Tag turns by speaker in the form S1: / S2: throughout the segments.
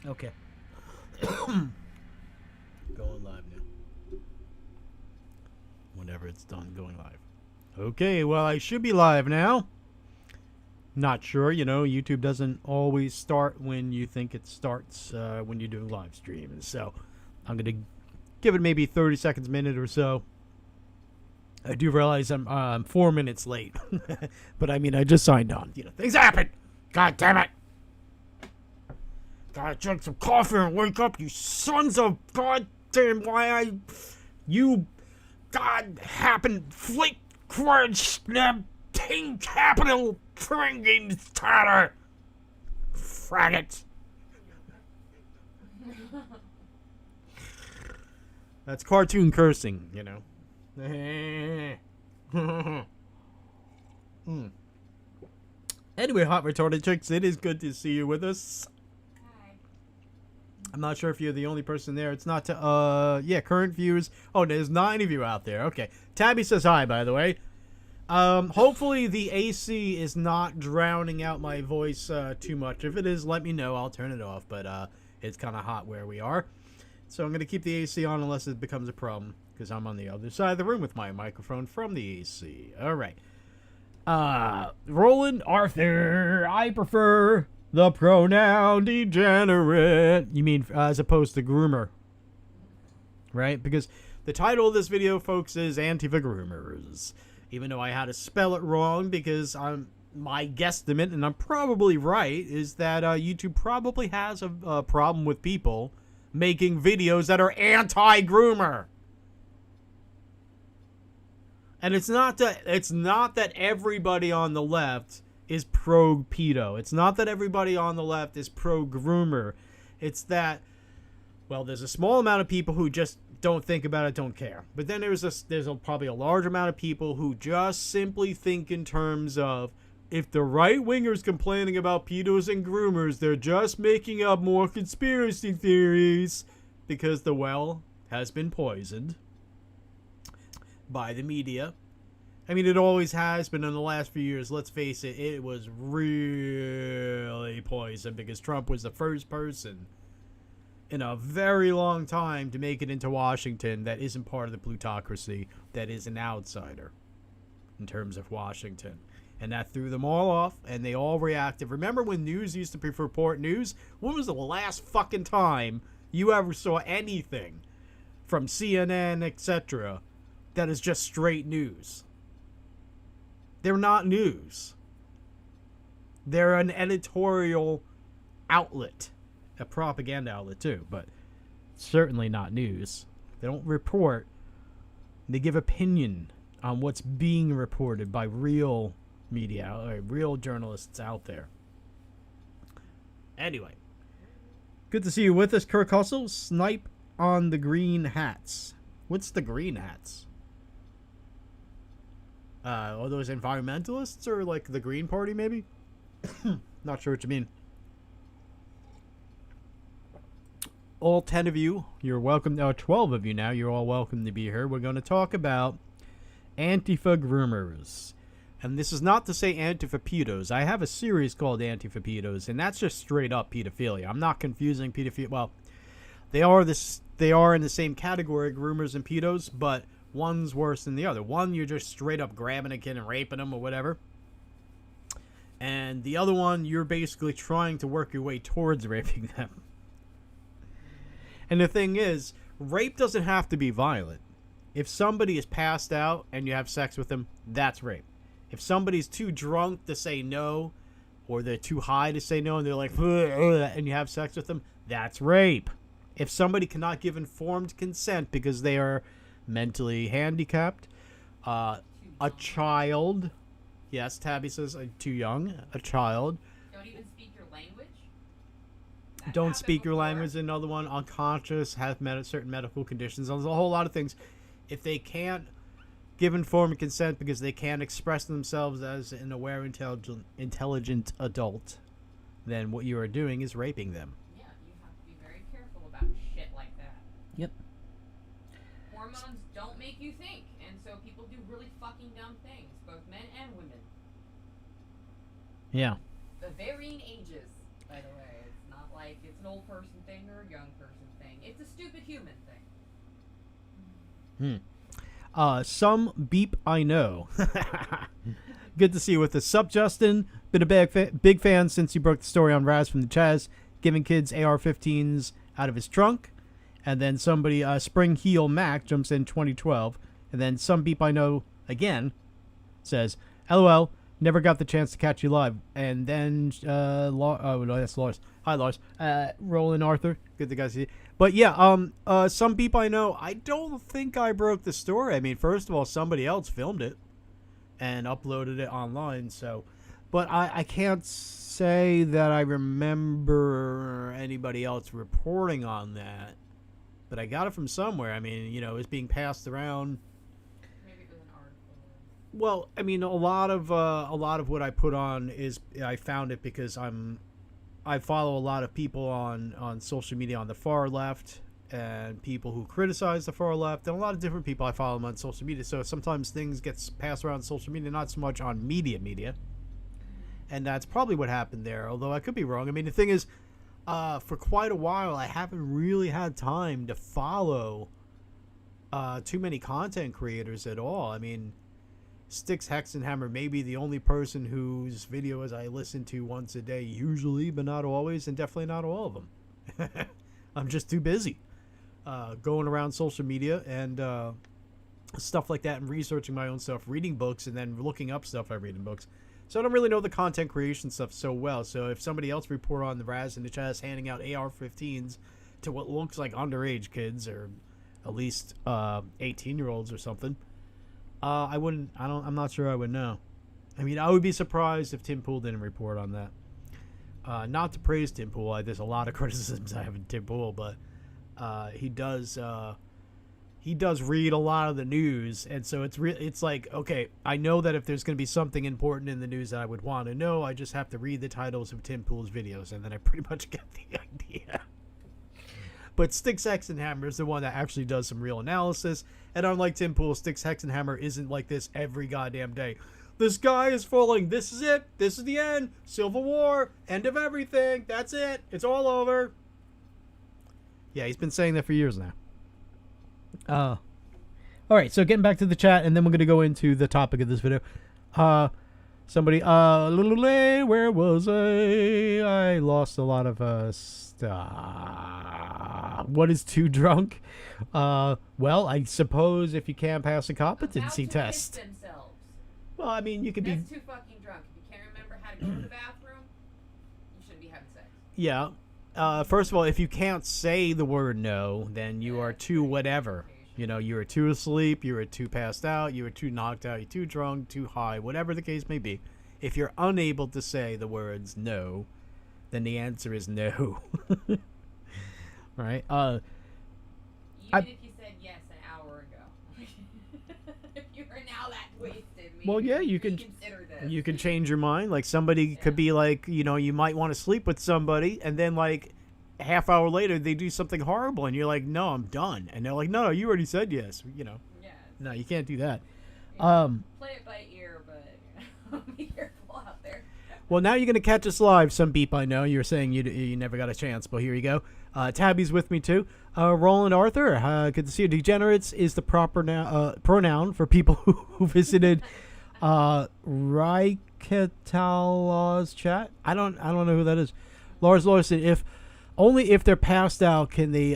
S1: Okay. Going live now. Whenever it's done going live. Okay, well, I should be live now. Not sure, YouTube doesn't always start when you think it starts when you're doing live streams. So I'm going to give it maybe 30 seconds, minute or so. I do realize I'm 4 minutes late. But I mean, I just signed on. Things happen. God damn it. Gotta drink some coffee and wake up, you sons of goddamn you God happen fleet crunch snap team capital fringing tatter faggots. That's cartoon cursing, Anyway, hot retarded chicks, it is good to see you with us. I'm not sure if you're the only person there. It's not current viewers. Oh, there's 9 of you out there. Okay. Tabby says hi, by the way. Hopefully the AC is not drowning out my voice too much. If it is, let me know. I'll turn it off, but it's kind of hot where we are. So I'm going to keep the AC on unless it becomes a problem, because I'm on the other side of the room with my microphone from the AC. All right. Roland Arthur, I prefer the pronoun degenerate. You mean as opposed to groomer, right? Because the title of this video, folks, is Antifa Gr00mers. Even though I had to spell it wrong, because my guesstimate, and I'm probably right, is that YouTube probably has a problem with people making videos that are anti-groomer. And it's not that everybody on the left is pro-pedo. It's not that everybody on the left is pro-groomer. It's that, well, there's a small amount of people who just don't think about it, don't care. But then there's probably a large amount of people who just simply think in terms of, if the right-wingers complaining about pedos and groomers, they're just making up more conspiracy theories because the well has been poisoned by the media. I mean, it always has been in the last few years. Let's face it, it was really poisoned because Trump was the first person in a very long time to make it into Washington that isn't part of the plutocracy, that is an outsider in terms of Washington. And that threw them all off, and they all reacted. Remember when news used to report news? When was the last fucking time you ever saw anything from CNN, etc., that is just straight news? They're not news. They're an editorial outlet. A propaganda outlet too, but certainly not news. They don't report. They give opinion on what's being reported by real media, or real journalists out there. Anyway, good to see you with us, Kirk Hustle. Snipe on the green hats. What's the green hats? Are those environmentalists or like the Green Party, maybe? Not sure what you mean. All 10 of you, you're welcome. 12 of you now, you're all welcome to be here. We're going to talk about Antifa Gr00mers. And this is not to say Antifa pedos. I have a series called Antifa pedos, and that's just straight up pedophilia. I'm not confusing pedophilia. Well, they are in the same category, groomers and pedos, but one's worse than the other. One, you're just straight up grabbing a kid and raping them or whatever. And the other one, you're basically trying to work your way towards raping them. And the thing is, rape doesn't have to be violent. If somebody is passed out and you have sex with them, that's rape. If somebody's too drunk to say no, or they're too high to say no, and they're like, and you have sex with them, that's rape. If somebody cannot give informed consent because they are mentally handicapped, a child, yes, Tabby says too young, a child.
S2: Don't even speak your language?
S1: Don't speak your language, another one, unconscious, have certain medical conditions. There's a whole lot of things. If they can't give informed consent because they can't express themselves as an aware, intelligent adult, then what you are doing is raping them.
S2: Yeah, you have to be very careful about shit like that.
S1: Yep.
S2: Hormones don't make you think, and so people do really fucking dumb things, both men and women.
S1: Yeah.
S2: The varying ages, by the way. It's not like like it's an old person thing or a young person thing. It's a stupid human thing.
S1: Some beep I know. Good to see you with us. Sup, Justin? Been a big fan since you broke the story on Raz from the Chaz, giving kids AR-15s out of his trunk. And then somebody, Spring Heel Mac, jumps in 2012. And then some beep I know again says, LOL, never got the chance to catch you live. And then, oh, no, that's Lars. Hi, Lars. Roland Arthur. Good to guys see you. But yeah, some beep I know, I don't think I broke the story. I mean, first of all, somebody else filmed it and uploaded it online. So, but I can't say that I remember anybody else reporting on that. But I got it from somewhere. I mean, you know, it's being passed around.
S2: Maybe it was an article.
S1: Well, I mean, a lot of what I put on is I found it because I follow a lot of people on social media on the far left and people who criticize the far left, and a lot of different people I follow them on social media. So sometimes things get passed around social media, not so much on media. And that's probably what happened there, although I could be wrong. I mean, the thing is, for quite a while, I haven't really had time to follow too many content creators at all. I mean, Styx Hexenhammer may be the only person whose videos I listen to once a day, usually, but not always, and definitely not all of them. I'm just too busy going around social media and stuff like that, and researching my own stuff, reading books, and then looking up stuff I read in books. So I don't really know the content creation stuff so well. So if somebody else report on the Raz and the Chaz handing out AR-15s to what looks like underage kids, or at least 18-year-olds or something, I'm not sure I would know. I mean, I would be surprised if Tim Pool didn't report on that. Not to praise Tim Pool, there's a lot of criticisms I have in Tim Pool, but he does read a lot of the news, and so it's like, okay, I know that if there's going to be something important in the news that I would want to know, I just have to read the titles of Tim Pool's videos, and then I pretty much get the idea. But Styx Hexenhammer is the one that actually does some real analysis. And unlike Tim Pool, Styx Hexenhammer isn't like this every goddamn day. The sky is falling. This is it. This is the end. Civil War. End of everything. That's it. It's all over. Yeah, he's been saying that for years now. All right, so getting back to the chat, and then we're going to go into the topic of this video. Somebody, where was I? I lost a lot of stuff. What is too drunk? Well, I suppose if you can't pass a competency test. Well, I mean, you could be...
S2: That's too fucking drunk. If you can't remember how to go to the bathroom, you shouldn't be having sex.
S1: Yeah. First of all, if you can't say the word no, then you are too whatever. You know, you are too asleep, you are too passed out, you are too knocked out, you're too drunk, too high, whatever the case may be. If you're unable to say the words no, then the answer is no. Right?
S2: Even if you said yes an hour ago. If you are now that wasted,
S1: well, yeah, you can change your mind. Like, somebody could be like, you know, you might want to sleep with somebody, and then like a half hour later they do something horrible, and you're like, no, I'm done. And they're like, no, you already said yes. You know.
S2: Yeah.
S1: No, you can't do that.
S2: Play it by ear, but be careful out there.
S1: Well, now you're going to catch us live, some beep I know. You're saying you never got a chance, but here you go. Tabby's with me, too. Roland Arthur, good to see you. Degenerates is the proper pronoun for people who visited Raikatala's chat. I don't know who that is. Lars Larson, only if they're passed out can they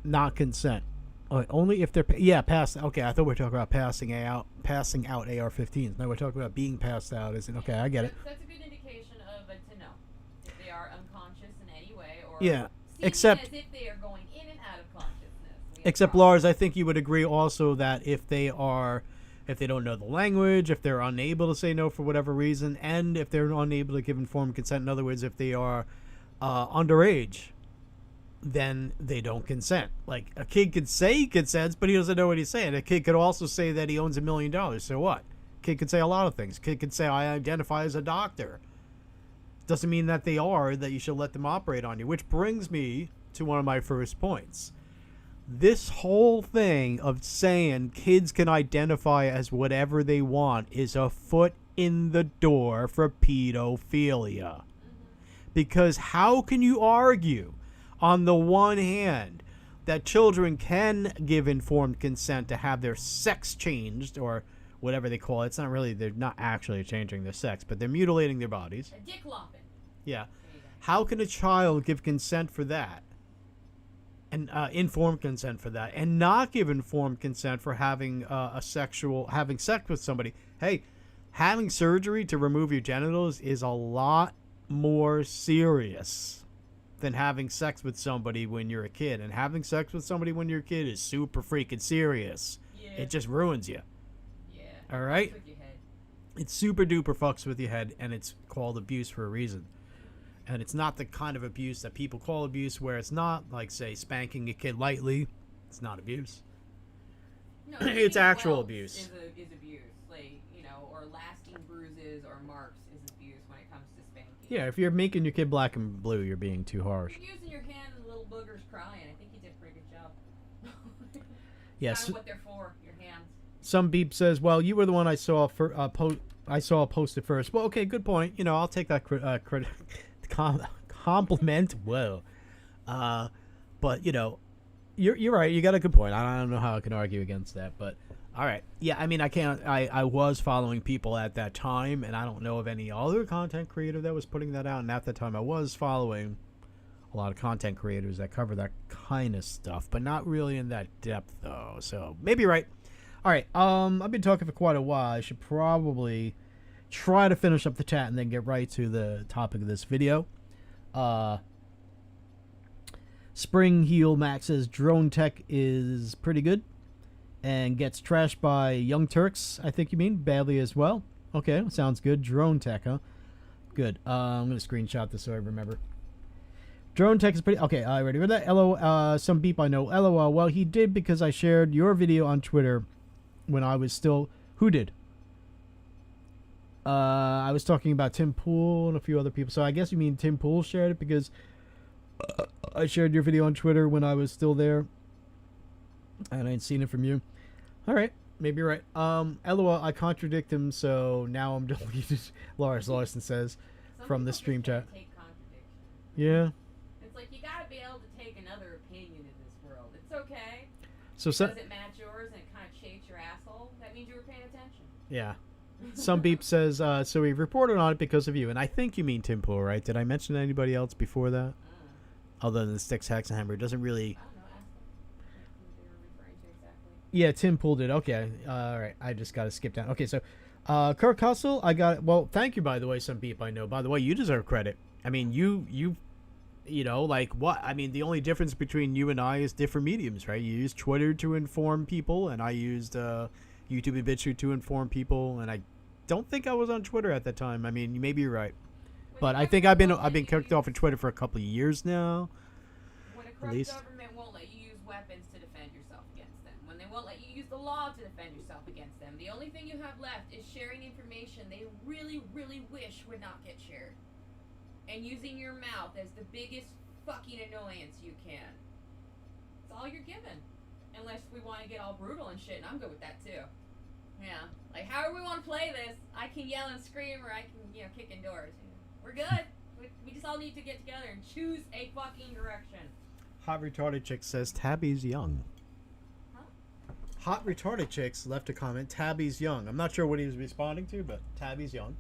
S1: not consent. Only if they're passed. Okay, I thought we were talking about passing out AR-15s. Now we're talking about being passed out. Isn't okay? I get it.
S2: That's a good indication of a to know if they are unconscious in any way, or
S1: except
S2: as if they are going in and out of consciousness.
S1: Except Lars, I think you would agree also that if they don't know the language, if they're unable to say no for whatever reason, and if they're unable to give informed consent, in other words, if they are underage, then they don't consent. Like, a kid could say he consents, but he doesn't know what he's saying. A kid could also say that he owns $1 million. So what? A kid could say a lot of things. A kid could say, I identify as a doctor. Doesn't mean that they are, that you should let them operate on you. Which brings me to one of my first points. This whole thing of saying kids can identify as whatever they want is a foot in the door for pedophilia. Because how can you argue on the one hand that children can give informed consent to have their sex changed, or whatever they call it? It's not really, they're not actually changing their sex, but they're mutilating their bodies.
S2: A dick lopping.
S1: Yeah. How can a child give consent for that? And informed consent for that, and not give informed consent for having having sex with somebody? Hey, having surgery to remove your genitals is a lot more serious than having sex with somebody when you're a kid. And having sex with somebody when you're a kid is super freaking serious.
S2: Yeah.
S1: It just ruins you.
S2: Yeah.
S1: All right?
S2: Fucks with your head.
S1: It's super duper fucks with your head, and it's called abuse for a reason. And it's not the kind of abuse that people call abuse, where it's not like, say, spanking a kid lightly. It's not abuse.
S2: No,
S1: It's actual
S2: welts
S1: abuse.
S2: Is abuse. Like, or lasting bruises or marks is abuse when it comes to spanking.
S1: Yeah, if you're making your kid black and blue, you're being too harsh.
S2: If you're using your hand and the little booger's crying, I think you did a pretty good job.
S1: Yes.
S2: Kind of what they're for, your hands.
S1: Some beep says, "Well, you were the one I saw I saw posted first." Well, okay, good point. I'll take that compliment. Whoa. But you're right. You got a good point. I don't know how I can argue against that, but all right. Yeah, I mean, I can't. I was following people at that time, and I don't know of any other content creator that was putting that out. And at that time, I was following a lot of content creators that cover that kind of stuff, but not really in that depth, though. So maybe you're right. All right. I've been talking for quite a while. I should probably try to finish up the chat and then get right to the topic of this video. Spring Heel Max says drone tech is pretty good and gets trashed by Young Turks, I think you mean, badly as well. Okay, sounds good. Drone tech, huh? Good. I'm going to screenshot this so I remember. Drone tech is pretty... Okay, I ready for that? LOL, some beep I know. LOL, well, he did because I shared your video on Twitter when I was still... Who did? I was talking about Tim Pool and a few other people. So I guess you mean Tim Pool shared it because I shared your video on Twitter when I was still there. And I ain't seen it from you. All right. Maybe you're right. LOL, I contradict him, so now I'm deleted. Larson says from the stream chat. Yeah.
S2: It's like you gotta be able to take another opinion in this world. It's okay.
S1: So
S2: does it match yours and it kind of shapes your asshole? That means you were paying attention.
S1: Yeah. Some beep says, so we reported on it because of you. And I think you mean Tim Pool, right? Did I mention anybody else before that? Other than Sticks Hexenhammer. It doesn't really...
S2: I don't know. Ask them who they were referring to exactly.
S1: Yeah, Tim Pool did. Okay. All right. I just got to skip down. Okay, so Kirk Hustle, I got... Well, thank you, by the way, Some beep I know. By the way, you deserve credit. I mean, you like what? I mean, the only difference between you and I is different mediums, right? You use Twitter to inform people, and I used YouTube and BitChute to inform people, and I don't think I was on Twitter at that time. I mean, maybe you're right, but I think I've been kicked off of Twitter for a couple of years now.
S2: When a corrupt government won't let you use weapons to defend yourself against them, when they won't let you use the law to defend yourself against them, the only thing you have left is sharing information they really, really wish would not get shared. And using your mouth as the biggest fucking annoyance you can. It's all you're given. Unless we want to get all brutal and shit, and I'm good with that too. Yeah. Like, however we want to play this, I can yell and scream, or I can, kick in doors. We're good. We just all need to get together and choose a fucking direction.
S1: Hot Retarded Chick says, Tabby's young.
S2: Huh?
S1: Hot Retarded Chicks left a comment, Tabby's young. I'm not sure what he was responding to, but Tabby's young.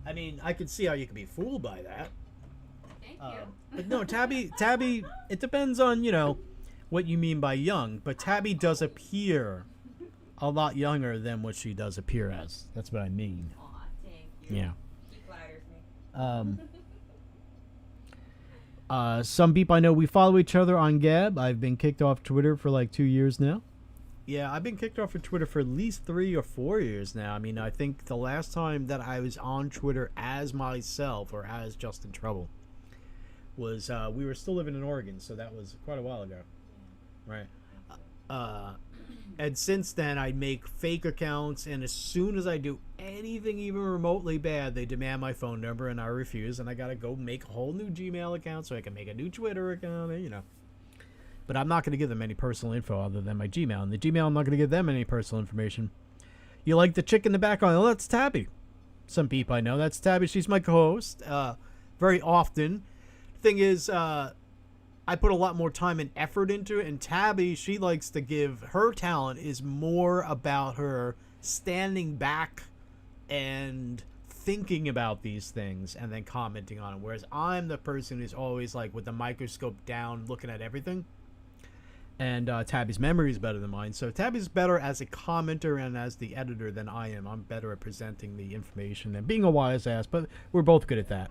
S1: I mean, I could see how you could be fooled by that.
S2: Thank you.
S1: But no, Tabby, it depends on, what you mean by young. But Tabby does appear a lot younger than what she does appear as. That's what I mean.
S2: Aw, thank you.
S1: Yeah.
S2: She flatters me.
S1: Some beep I know we follow each other on Gab. I've been kicked off Twitter for like 2 years now. Yeah, I've been kicked off of Twitter for at least 3 or 4 years now. I mean, I think the last time that I was on Twitter as myself or as Justin Trouble was we were still living in Oregon, so that was quite a while ago. Right. And since then, I make fake accounts, and as soon as I do anything even remotely bad, they demand my phone number, and I refuse, and I gotta go make a whole new Gmail account so I can make a new Twitter account, But I'm not going to give them any personal info other than my Gmail. And the Gmail, I'm not going to give them any personal information. You like the chick in the background? Oh, that's Tabby. Some beep I know. That's Tabby. She's my co-host. very often. Thing is, I put a lot more time and effort into it, and Tabby, she likes to give, her talent is more about her standing back and thinking about these things and then commenting on it, whereas I'm the person who's always like with the microscope down looking at everything. And Tabby's memory is better than mine, so Tabby's better as a commenter and as the editor than I am. I'm better at presenting the information and being a wise ass, but we're both good at that.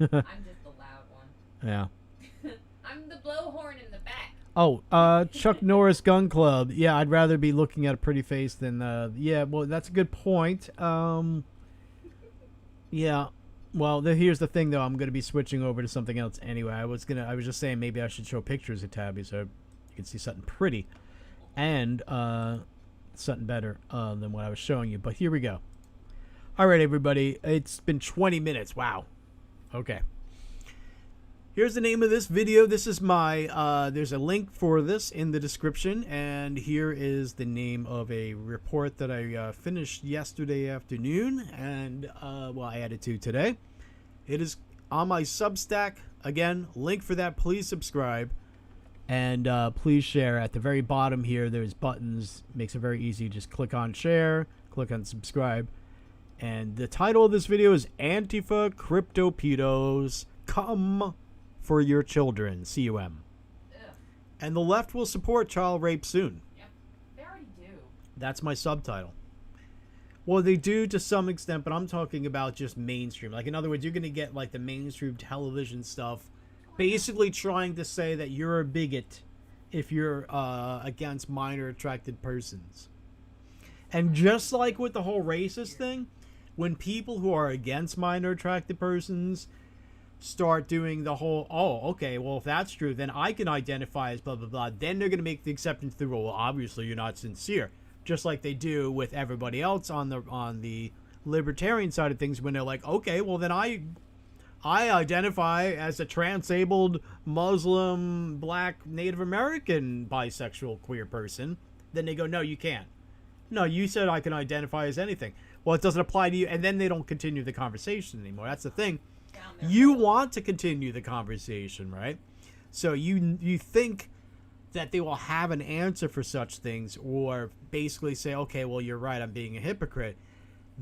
S2: I'm just the loud one.
S1: Yeah.
S2: I'm the blowhorn in the back.
S1: Oh, Chuck Norris Gun Club. Yeah, I'd rather be looking at a pretty face than yeah, well, that's a good point. Yeah. Well, here's the thing though, I'm going to be switching over to something else anyway. I was just saying maybe I should show pictures of Tabby so you can see something pretty and something better than what I was showing you. But here we go. All right, everybody. It's been 20 minutes. Wow. Okay. Here's the name of this video. This is my, there's a link for this in the description. And here is the name of a report that I finished yesterday afternoon. And, well, I added to today. It is on my Substack. Again, link for that. Please subscribe. And please share. At the very bottom here, there's buttons. Makes it very easy. Just click on share. Click on subscribe. And the title of this video is Antifa Crypto-Pedos Come for Your Children, CUM.
S2: Ugh.
S1: And the left will support child rape soon.
S2: Yep. They already do.
S1: That's my subtitle. Well, they do to some extent, but I'm talking about just mainstream. Like, in other words, you're going to get, like, the mainstream television stuff basically trying to say that you're a bigot if you're against minor attracted persons. And just like with the whole racist thing, when people who are against minor attracted persons start doing the whole, oh, okay, well, if that's true, then I can identify as blah, blah, blah. Then they're going to make the exception to the rule. Well, obviously, you're not sincere. Just like they do with everybody else on the libertarian side of things when they're like, okay, well, then I identify as a transabled Muslim, black, Native American, bisexual, queer person. Then they go, no, you can't. No, you said I can identify as anything. Well, it doesn't apply to you. And then they don't continue the conversation anymore. That's the thing. You want to continue the conversation, right? So you think that they will have an answer for such things or basically say, okay, well, you're right, I'm being a hypocrite.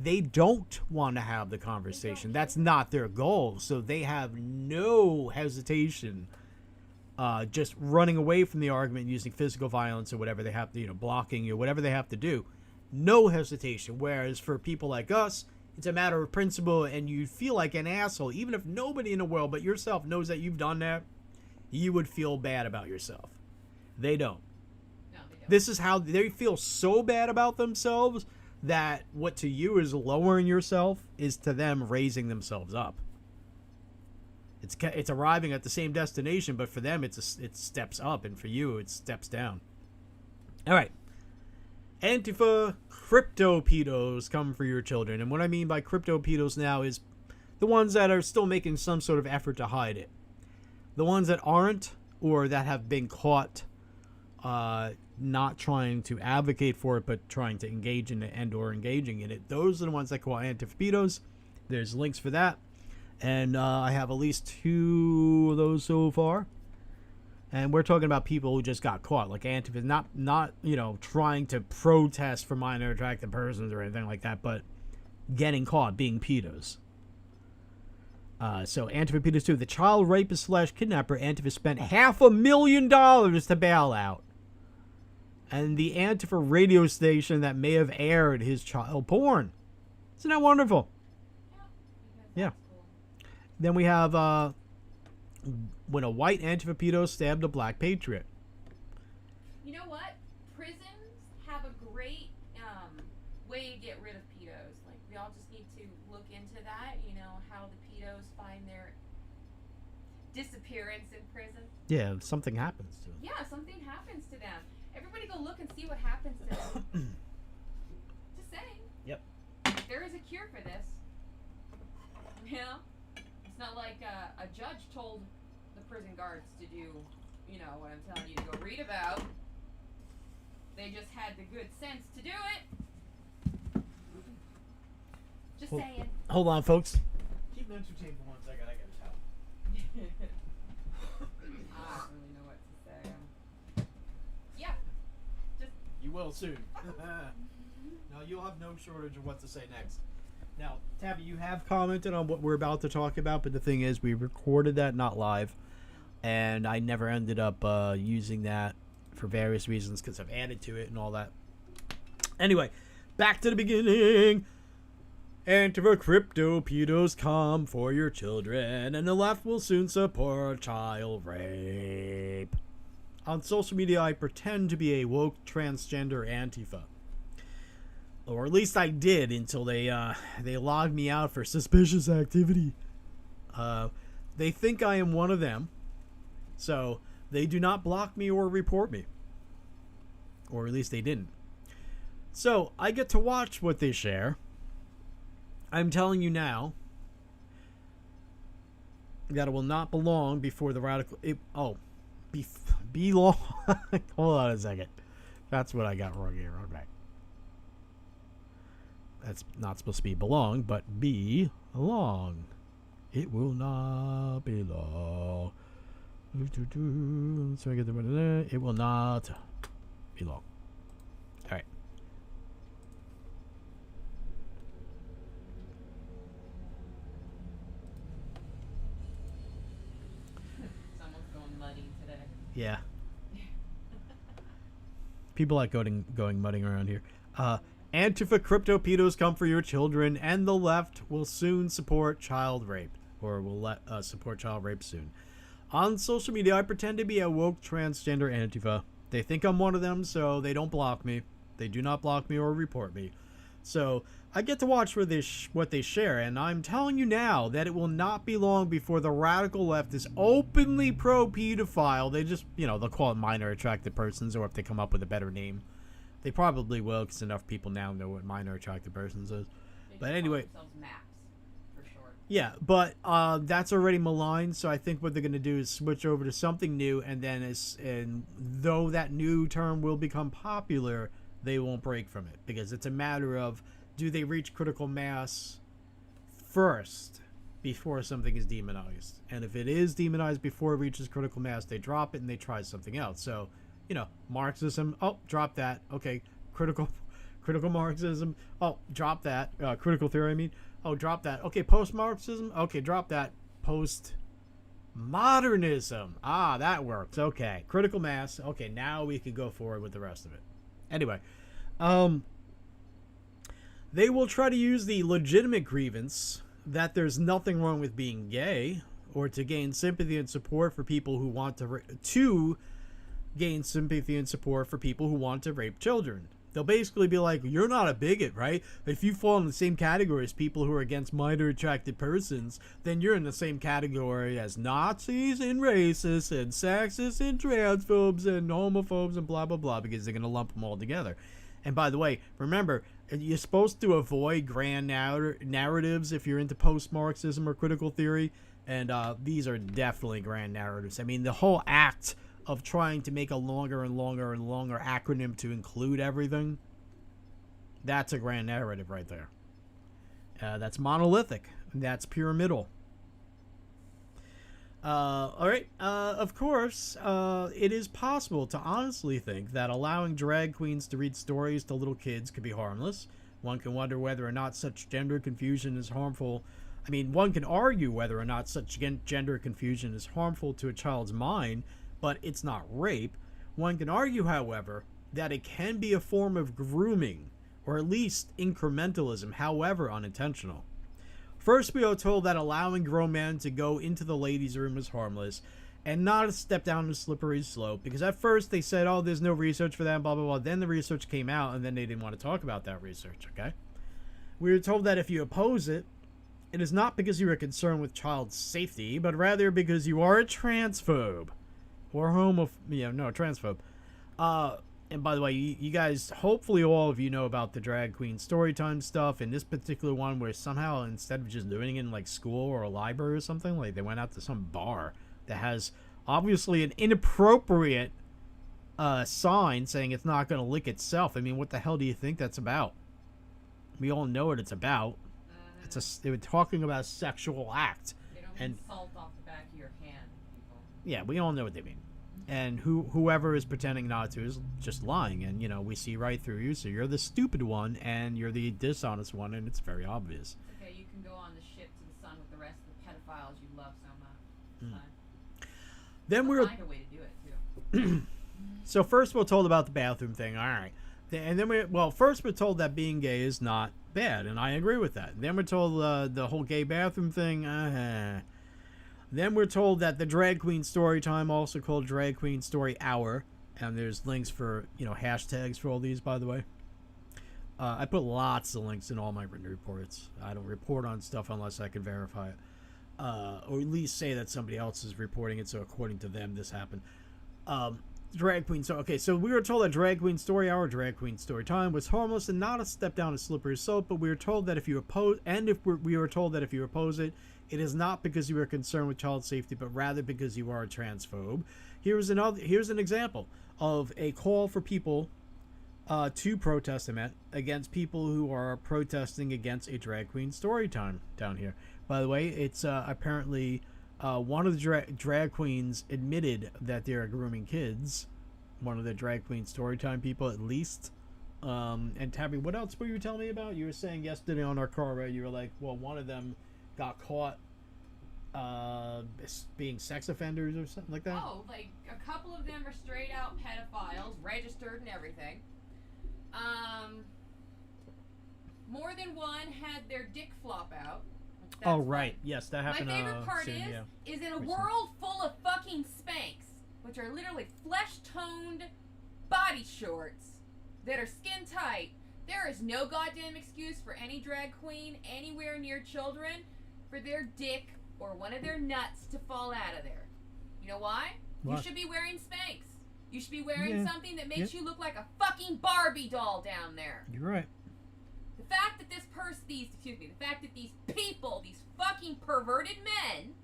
S1: They don't want to have the conversation. That's not their goal. So they have no hesitation just running away from the argument using physical violence or whatever they have to, blocking you, whatever they have to do. No hesitation. Whereas for people like us, it's a matter of principle, and you feel like an asshole. Even if nobody in the world but yourself knows that you've done that, you would feel bad about yourself. They don't.
S2: No, they don't.
S1: This is how they feel so bad about themselves that what to you is lowering yourself is to them raising themselves up. It's arriving at the same destination, but for them it steps up, and for you it steps down. All right. Antifa crypto-pedos come for your children. And what I mean by crypto-pedos now is the ones that are still making some sort of effort to hide it. The ones that aren't, or that have been caught not trying to advocate for it, but trying to engage in it and or engaging in it. Those are the ones I call Antifa pedos. There's links for that. And I have at least 2 of those so far. And we're talking about people who just got caught, like Antifa, not trying to protest for minor attracted persons or anything like that, but getting caught being pedos. So Antifa pedos too. The child rapist / kidnapper Antifa spent $500,000 to bail out, and the Antifa radio station that may have aired his child porn. Isn't that wonderful? Yeah.
S2: Cool.
S1: Then we have when a white Antifa pedo stabbed a black patriot.
S2: You know what? Prisons have a great way to get rid of pedos. Like, we all just need to look into that, how the pedos find their disappearance in prison.
S1: Yeah, something happens to them.
S2: Yeah, something happens to them. Everybody go look and see what happens to them. Just saying.
S1: Yep.
S2: There is a cure for this. It's not like a judge told the prison guards to do, what I'm telling you to go read about. They just had the good sense to do it. Just saying.
S1: Hold on, folks. Keep them entertained for 1 second. I got a towel.
S2: don't really know what to say. Yeah. Just.
S1: You will soon. No, you'll have no shortage of what to say next. Now, Tabby, you have commented on what we're about to talk about, but the thing is, we recorded that not live, and I never ended up using that for various reasons because I've added to it and all that. Anyway, back to the beginning. Antifa crypto pedos come for your children, and the left will soon support child rape. On social media, I pretend to be a woke transgender Antifa. Or at least I did until they logged me out for suspicious activity. They think I am one of them, so they do not block me or report me. Or at least they didn't. So I get to watch what they share. I'm telling you now that it will not belong before the radical... belong... Hold on a second. That's what I got wrong here. Okay. That's not supposed to be belong, but belong. It will not belong. So I get the... It will not belong. Alright.
S2: Someone's going muddy today.
S1: Yeah. People like going mudding around here. Antifa crypto pedos come for your children, and the left will soon support child rape, or will support child rape soon. On social media, I pretend to be a woke transgender Antifa. They think I'm one of them, so they don't block me. They do not block me or report me. So I get to watch what they share, and I'm telling you now that it will not be long before the radical left is openly pro-pedophile. They just, they'll call it minor attracted persons, or if they come up with a better name. They probably will, because enough people now know what minor attracted persons is. But anyway,
S2: MAPS, for short.
S1: Yeah, but that's already maligned, so I think what they're going to do is switch over to something new, and then and though that new term will become popular, they won't break from it, because it's a matter of, do they reach critical mass first before something is demonized? And if it is demonized before it reaches critical mass, they drop it and they try something else. So, Marxism, oh, drop that. Okay, critical Marxism, oh, drop that. Critical theory, I mean. Oh, drop that. Okay, post-Marxism, okay, drop that. Post-modernism, that works. Okay, critical mass, okay, now we can go forward with the rest of it. Anyway, they will try to use the legitimate grievance that there's nothing wrong with being gay, or to gain sympathy and support for people who want to gain sympathy and support for people who want to rape children. They'll basically be like, you're not a bigot, right? If you fall in the same category as people who are against minor attracted persons, then you're in the same category as Nazis and racists and sexists and transphobes and homophobes and blah, blah, blah, because they're going to lump them all together. And by the way, remember, you're supposed to avoid grand narratives if you're into post-Marxism or critical theory, and these are definitely grand narratives. I mean, the whole act of trying to make a longer and longer and longer acronym to include everything, that's a grand narrative right there. That's monolithic. That's pyramidal. Alright, of course, it is possible to honestly think that allowing drag queens to read stories to little kids could be harmless. One can wonder whether or not such gender confusion is harmful. I mean, one can argue whether or not such gender confusion is harmful to a child's mind, but it's not rape. One can argue, however, that it can be a form of grooming, or at least incrementalism, however unintentional. First, we are told that allowing grown men to go into the ladies' room is harmless, and not a step down a slippery slope, because at first they said, oh, there's no research for that, blah, blah, blah. Then the research came out, and then they didn't want to talk about that research, okay? We were told that if you oppose it, it is not because you are concerned with child safety, but rather because you are a transphobe. Or transphobe. And by the way, you guys, hopefully all of you know about the drag queen storytime stuff, and this particular one where somehow instead of just doing it in like school or a library or something, like they went out to some bar that has obviously an inappropriate sign saying it's not going to lick itself. I mean, what the hell do you think that's about? We all know what it's about. They were talking about a sexual act.
S2: They don't
S1: And
S2: salt off the back of your hand, people.
S1: yeah, we all know what they mean. And whoever is pretending not to is just lying. And, you know, we see right through you. So you're the stupid one and you're the dishonest one. And it's very obvious.
S2: It's okay. You can go on the ship to the sun with the rest of the pedophiles you love so much. It's fine.
S1: Then
S2: We'll
S1: we're...
S2: find a way to do it, too.
S1: So first we're told about the bathroom thing. All right. And then first we're told that being gay is not bad. And I agree with that. And then we're told the whole gay bathroom thing. Then we're told that the drag queen story time, also called drag queen story hour, and there's links for, you know, hashtags for all these, by the way. I put lots of links in all my written reports. I don't report on stuff unless I can verify it, or at least say that somebody else is reporting it. So according to them, this happened. Drag queen. So okay, so we were told that drag queen story hour, drag queen story time was harmless and not a step down a slippery slope. But we were told that if you oppose, we were told that if you oppose it, it is not because you are concerned with child safety, but rather because you are a transphobe. Here's an example of a call for people to protest against people who are protesting against a drag queen story time down here. By the way, it's apparently one of the drag queens admitted that they're grooming kids. One of the drag queen story time people, at least. And Tabby, what else were you telling me about? You were saying yesterday on our car ride, you were like, well, one of them got caught being sex offenders or something like that.
S2: Oh, like a couple of them are straight out pedophiles, registered and everything. More than one had their dick flop out.
S1: Oh, right. Yes, that happened.
S2: My favorite part
S1: soon,
S2: is in a world full of fucking Spanx, which are literally flesh-toned body shorts that are skin tight. There is no goddamn excuse for any drag queen anywhere near children for their dick or one of their nuts to fall out of there. You know why?
S1: What?
S2: You should be wearing Spanx. You should be wearing something that makes you look like a fucking Barbie doll down there.
S1: You're right.
S2: The fact that the fact that these people, these fucking perverted men,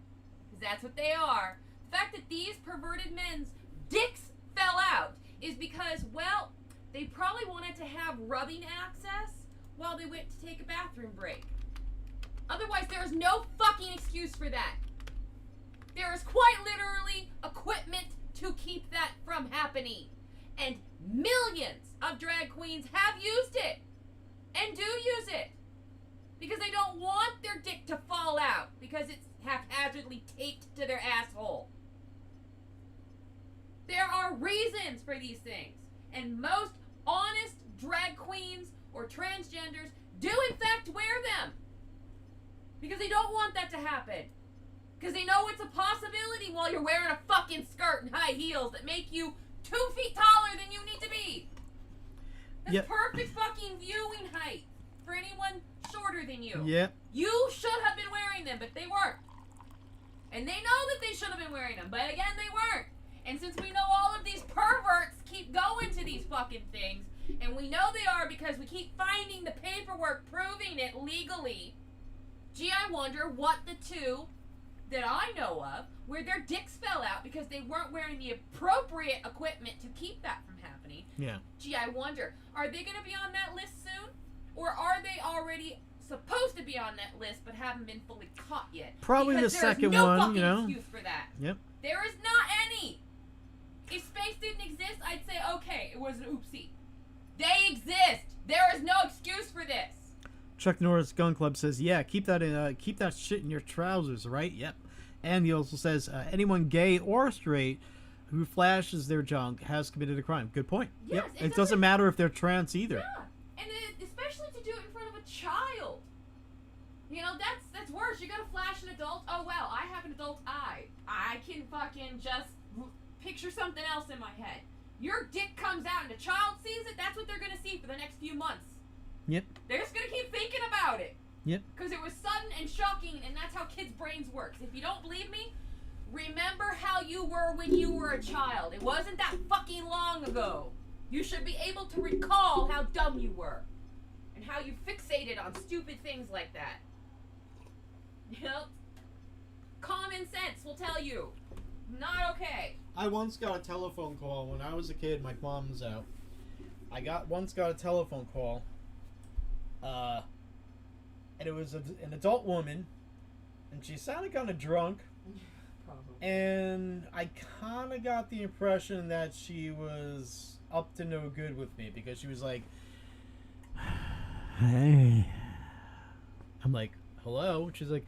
S2: because that's what they are, the fact that these perverted men's dicks fell out is because, well, they probably wanted to have rubbing access while they went to take a bathroom break. Otherwise, there is no fucking excuse for that. There is quite literally equipment to keep that from happening. And millions of drag queens have used it. And do use it. Because they don't want their dick to fall out. Because it's haphazardly taped to their asshole. There are reasons for these things. And most honest drag queens or transgenders do in fact wear them. Because they don't want that to happen. Because they know it's a possibility while you're wearing a fucking skirt and high heels that make you 2 feet taller than you need to be. That's perfect fucking viewing height for anyone shorter than you.
S1: Yep.
S2: You should have been wearing them, but they weren't. And they know that they should have been wearing them, but again, they weren't. And since we know all of these perverts keep going to these fucking things, and we know they are because we keep finding the paperwork proving it legally, gee, I wonder what the two that I know of, where their dicks fell out because they weren't wearing the appropriate equipment to keep that from happening.
S1: Yeah.
S2: Gee, I wonder, are they going to be on that list soon? Or are they already supposed to be on that list but haven't been fully caught yet?
S1: Probably
S2: because
S1: the second
S2: no
S1: one,
S2: fucking
S1: you know.
S2: Excuse for that.
S1: Yep.
S2: There is not any. If space didn't exist, I'd say, okay, it was an oopsie. They exist. There is no excuse for this.
S1: Chuck Norris Gun Club says, "Yeah, keep that shit in your trousers, right?" Yep. And he also says, "Anyone gay or straight who flashes their junk has committed a crime." Good point.
S2: Yes,
S1: yep. It doesn't matter if they're trans either.
S2: Yeah, and especially to do it in front of a child. You know, that's worse. You gotta flash an adult. Oh well, I have an adult eye. I can fucking just picture something else in my head. Your dick comes out and a child sees it. That's what they're gonna see for the next few months.
S1: Yep.
S2: They're just gonna keep thinking about it.
S1: Yep.
S2: Because it was sudden and shocking, and that's how kids' brains work. If you don't believe me, remember how you were when you were a child. It wasn't that fucking long ago. You should be able to recall how dumb you were. And how you fixated on stupid things like that. You know? Common sense will tell you. Not okay.
S1: I once got a telephone call when I was a kid. My mom was out. Once got a telephone call. And it was an adult woman and she sounded kind of drunk.
S2: Probably.
S1: And I kind of got the impression that she was up to no good with me because she was like, "Hey," I'm like, "Hello." She's like,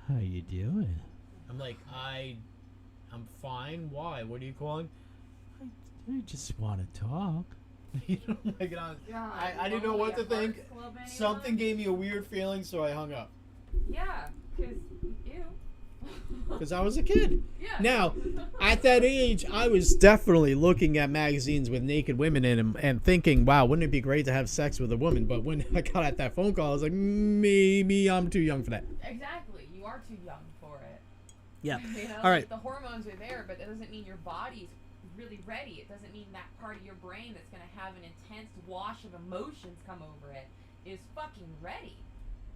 S1: "How you doing?" I'm like, I'm fine. Why? What are you calling? I just want to talk. You know, like, I didn't know what to think. Something gave me a weird feeling, so I hung up.
S2: Yeah, because ew.
S1: Because I was a kid.
S2: Yeah.
S1: Now, at that age, I was definitely looking at magazines with naked women in them and thinking, wow, wouldn't it be great to have sex with a woman? But when I got at that phone call, I was like, maybe I'm too young for that.
S2: Exactly. You are too young for it.
S1: Yeah.
S2: You know,
S1: all right.
S2: Like the hormones are there, but that doesn't mean your body's really ready. It doesn't mean that part of your brain that's going to have an intense wash of emotions come over it is fucking ready.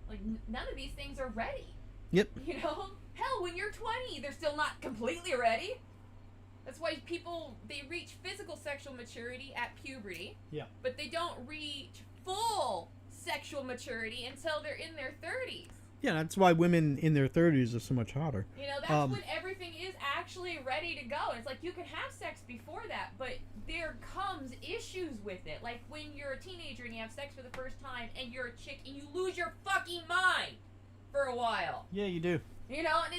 S2: Like, none of these things are ready.
S1: Yep.
S2: You know? Hell, when you're 20, they're still not completely ready. That's why people, they reach physical sexual maturity at puberty.
S1: Yeah.
S2: But they don't reach full sexual maturity until they're in their 30s.
S1: Yeah, that's why women in their 30s are so much hotter.
S2: You know, that's when everything is actually ready to go. It's like you can have sex before that, but there comes issues with it. Like when you're a teenager and you have sex for the first time and you're a chick and you lose your fucking mind for a while.
S1: Yeah, you do.
S2: You know, and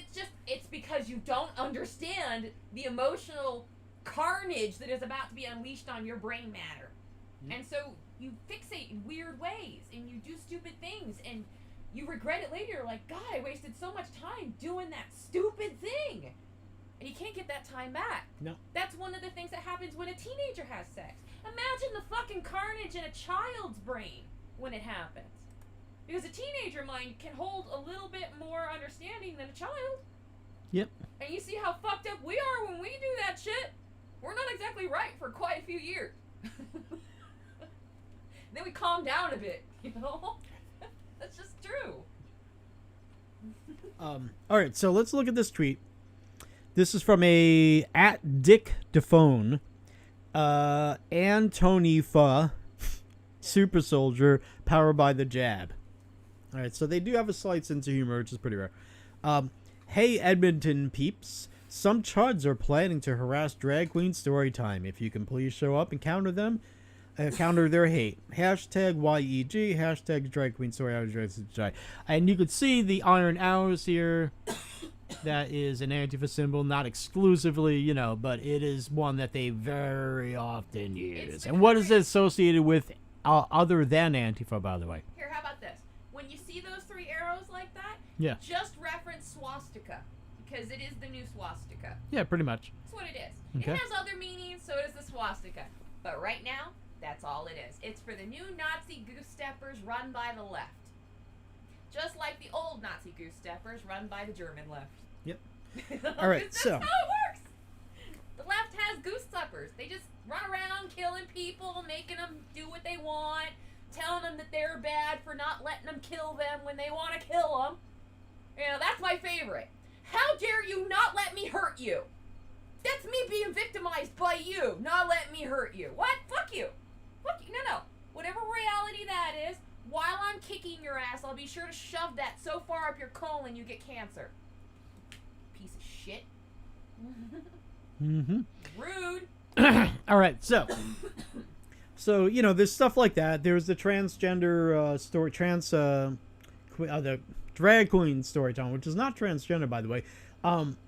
S2: it's because you don't understand the emotional carnage that is about to be unleashed on your brain matter. And so you fixate in weird ways and you do stupid things and you regret it later. Like, God, I wasted so much time doing that stupid thing. And you can't get that time back.
S1: No.
S2: That's one of the things that happens when a teenager has sex. Imagine the fucking carnage in a child's brain when it happens. Because a teenager mind can hold a little bit more understanding than a child.
S1: Yep.
S2: And you see how fucked up we are when we do that shit. We're not exactly right for quite a few years. Then we calm down a bit, you know? That's just true.
S1: All right, so let's look at this tweet. This is from a @DickDephone. Antifa super soldier powered by the jab. All right, so they do have a slight sense of humor, which is pretty rare. Hey, Edmonton peeps. Some chuds are planning to harass drag queen story time. If you can please show up and counter them, counter their hate. Hashtag YEG, hashtag drag queen story. And you could see the iron arrows here. That is an Antifa symbol, not exclusively, you know, but it is one that they very often use. And what is it associated with other than Antifa, by the way?
S2: Here, how about this? When you see those three arrows like that,
S1: Yeah.
S2: just reference swastika, because it is the new swastika.
S1: Yeah, pretty much.
S2: That's what it is.
S1: Okay.
S2: It has other meanings, so does the swastika. But right now, that's all it is. It's for the new Nazi goose steppers run by the left. Just like the old Nazi goose steppers run by the German left.
S1: Yep. All right,
S2: That's
S1: so
S2: how it works. The left has goose steppers. They just run around killing people, making them do what they want, telling them that they're bad for not letting them kill them when they want to kill them. You know, that's my favorite. How dare you not let me hurt you? That's me being victimized by you, not letting me hurt you. What? Fuck you. Fuck you. No. Whatever reality that is, while I'm kicking your ass, I'll be sure to shove that so far up your colon you get cancer. Piece of shit.
S1: Mm-hmm.
S2: Rude.
S1: All right, so you know, there's stuff like that. There's the transgender story, the drag queen story time, which is not transgender, by the way.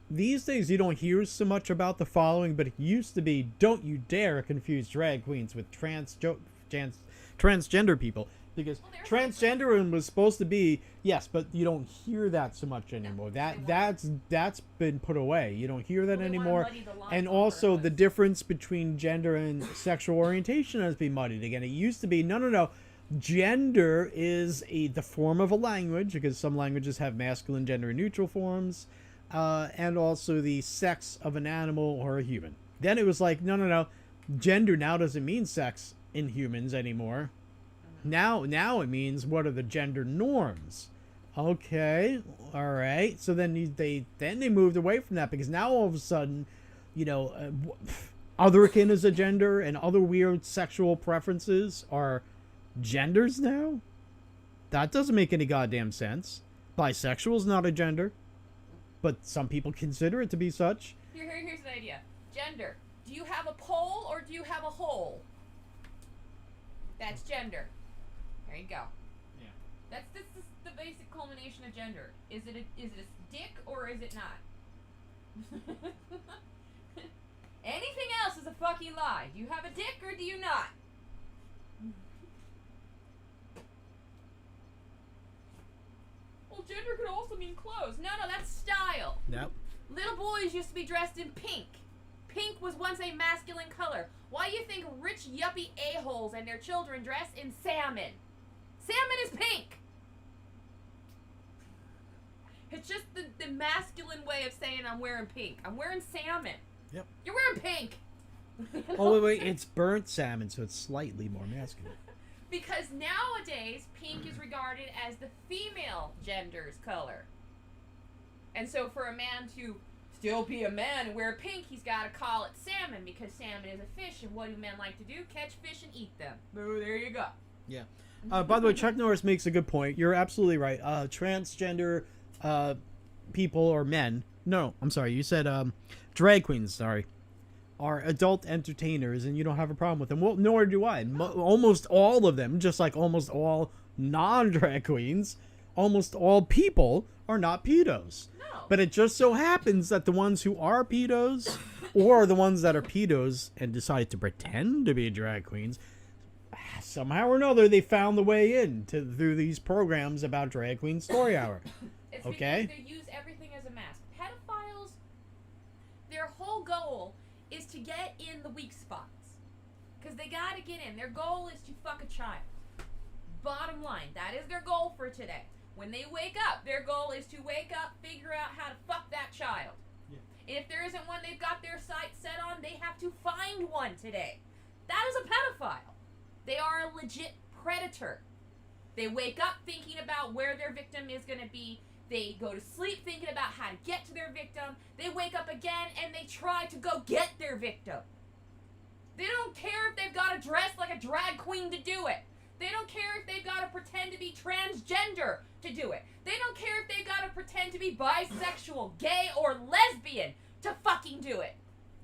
S1: These days you don't hear so much about the following, but it used to be, don't you dare confuse drag queens with transgender people. Because transgender was supposed to be, yes, but you don't hear that so much anymore. That's been put away. You don't hear that anymore. And also the difference between gender and sexual orientation has been muddied again. It used to be, no. Gender is the form of a language, because some languages have masculine, gender, neutral forms, and also the sex of an animal or a human. Then it was like, no. Gender now doesn't mean sex in humans anymore. Now it means, what are the gender norms? Okay, all right. So then they moved away from that, because now all of a sudden, you know, otherkin is a gender, and other weird sexual preferences are genders now. That doesn't make any goddamn sense. Bisexual is not a gender. but some people consider it to be such.
S2: Here's an idea. Gender. Do you have a pole or do you have a hole? That's gender. There you go.
S1: Yeah.
S2: This is the basic culmination of gender. Is it a dick or is it not? Anything else is a fucking lie. Do you have a dick or do you not? Well, gender could also mean clothes. No, that's style.
S1: Yep.
S2: Little boys used to be dressed in pink. Pink was once a masculine color. Why do you think rich yuppie a-holes and their children dress in salmon? Salmon is pink. It's just the masculine way of saying I'm wearing pink. I'm wearing salmon.
S1: Yep.
S2: You're wearing pink.
S1: Oh, wait, it's burnt salmon, so it's slightly more masculine.
S2: Because nowadays, pink is regarded as the female gender's color. And so for a man to still be a man and wear pink, he's got to call it salmon, because salmon is a fish, and what do men like to do? Catch fish and eat them. Boo, there you go.
S1: Yeah. By the way, Chuck Norris makes a good point. You're absolutely right. Transgender people or men. No, I'm sorry. You said drag queens, sorry, are adult entertainers, and you don't have a problem with them. Well, nor do I. Almost all of them, just like almost all non-drag queens, almost all people are not pedos.
S2: No.
S1: But it just so happens that the ones who are pedos, or the ones that are pedos and decide to pretend to be drag queens, somehow or another they found the way in through these programs about Drag Queen Story Hour.
S2: It's
S1: Okay?
S2: because they use everything as a mask. Pedophiles, their whole goal is to get in the weak spots. Because they gotta get in. Their goal is to fuck a child. Bottom line, that is their goal for today. When they wake up, their goal is to wake up, figure out how to fuck that child.
S1: Yeah.
S2: And if there isn't one they've got their sights set on, they have to find one today. That is a pedophile. They are a legit predator. They wake up thinking about where their victim is going to be. They go to sleep thinking about how to get to their victim. They wake up again and they try to go get their victim. They don't care if they've got to dress like a drag queen to do it. They don't care if they've got to pretend to be transgender to do it. They don't care if they've got to pretend to be bisexual, gay, or lesbian to fucking do it.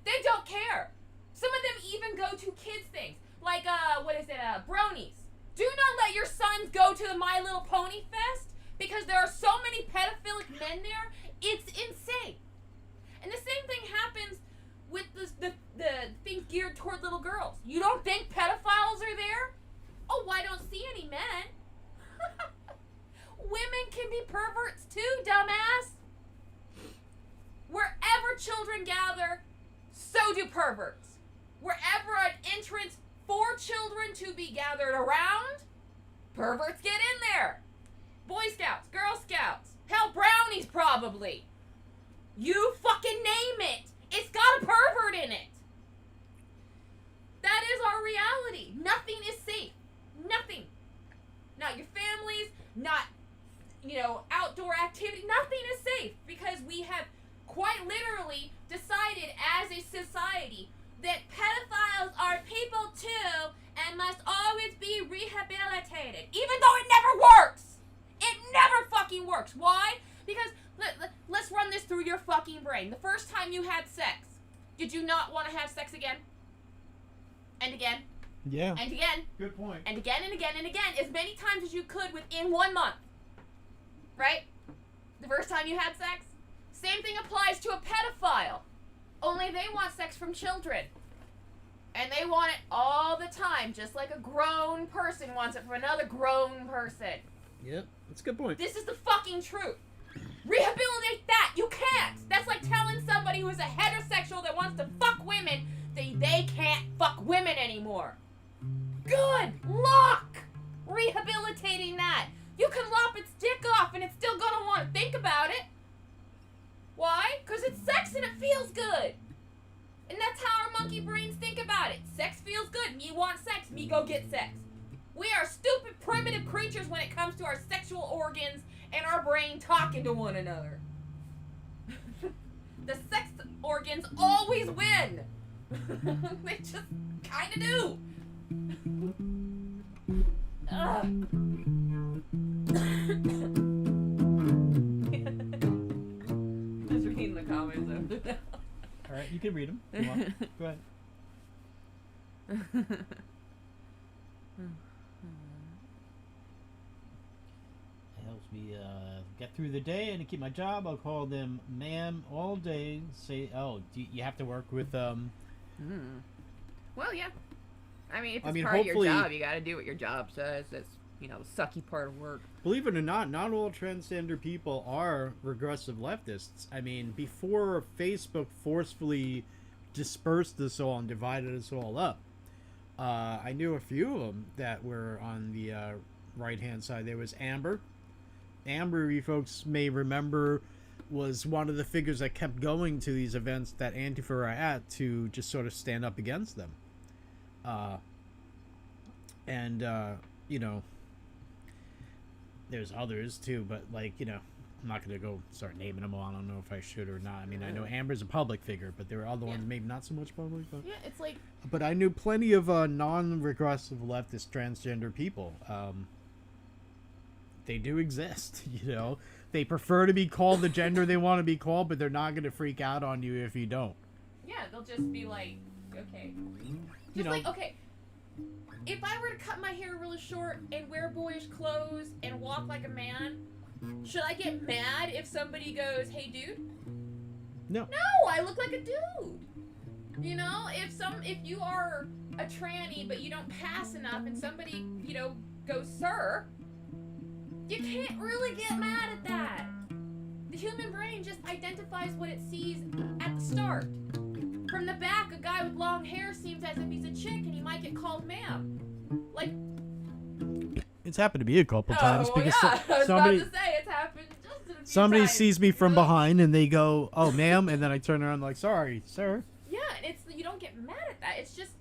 S2: They don't care. Some of them even go to kids' things. Like, bronies. Do not let your sons go to the My Little Pony Fest, because there are so many pedophilic men there, it's insane. And the same thing happens with the things geared toward little girls. You don't think pedophiles are there? Oh, I don't see any men. Women can be perverts too, dumbass. Wherever children gather, so do perverts. Wherever an entrance for children to be gathered around, perverts get in there. Boy Scouts, Girl Scouts, hell, brownies probably. You fucking name it. It's got a pervert in it. That is our reality. Nothing is safe. Nothing. Not your families, not, outdoor activity. Nothing is safe, because we have quite literally decided as a society that pedophiles are people too and must always be rehabilitated. Even though it never works. It never fucking works. Why? Because let's run this through your fucking brain. The first time you had sex, did you not want to have sex again? And again?
S1: Yeah.
S2: And again?
S1: Good point.
S2: And again and again and again. As many times as you could within 1 month. Right? The first time you had sex? Same thing applies to a pedophile. Only they want sex from children. And they want it all the time, just like a grown person wants it from another grown person.
S1: Yep, that's a good point.
S2: This is the fucking truth. Rehabilitate that. You can't. That's like telling somebody who is a heterosexual that wants to fuck women that they can't fuck women anymore. Good luck rehabilitating that. You can lop its dick off and it's still gonna want to think about it. Why? Because it's sex and it feels good. And that's how our monkey brains think about it. Sex feels good. Me want sex. Me go get sex. We are stupid, primitive creatures when it comes to our sexual organs and our brain talking to one another. The sex organs always win. They just kind of do. seen the comments over there.
S1: All right, you can read them. Go on. Go ahead. It helps me get through the day and to keep my job. I'll call them ma'am all day. Say, oh, you have to work with
S2: Well, yeah. I mean, if it's part of
S1: hopefully,
S2: your job, you got to do what your job says. That's, you know, the sucky part of work.
S1: Believe it or not all transgender people are regressive leftists. I mean, before Facebook forcefully dispersed us all and divided us all up, I knew a few of them that were on the right-hand side. There was Amber. Amber, you folks may remember, was one of the figures that kept going to these events that Antifa are at to just sort of stand up against them. You know, there's others too, but like, you know, I'm not going to go start naming them all. I don't know if I should or not. I mean, I know Amber's a public figure, but there are other ones maybe not so much public. But,
S2: yeah, it's like...
S1: But I knew plenty of non-regressive leftist transgender people. They do exist, you know. They prefer to be called the gender they want to be called, but they're not going to freak out on you if you don't.
S2: Yeah, they'll just be like, okay. Just
S1: you know,
S2: like, okay, if I were to cut my hair really short and wear boyish clothes and walk like a man, should I get mad if somebody goes, hey, dude?
S1: No.
S2: No, I look like a dude. You know, if you are a tranny but you don't pass enough and somebody, you know, goes, sir, you can't really get mad at that. The human brain just identifies what it sees at the start. From the back, a guy with long hair seems as if he's a chick and he might get called ma'am. Like...
S1: It's happened to me a couple times because
S2: I was
S1: somebody...
S2: about to say, it's happened just a few
S1: Somebody
S2: times,
S1: sees me from
S2: you know?
S1: behind and they go, oh, ma'am, and then I turn around like, sorry, sir.
S2: Yeah, and it's, you don't get mad at that. It's just,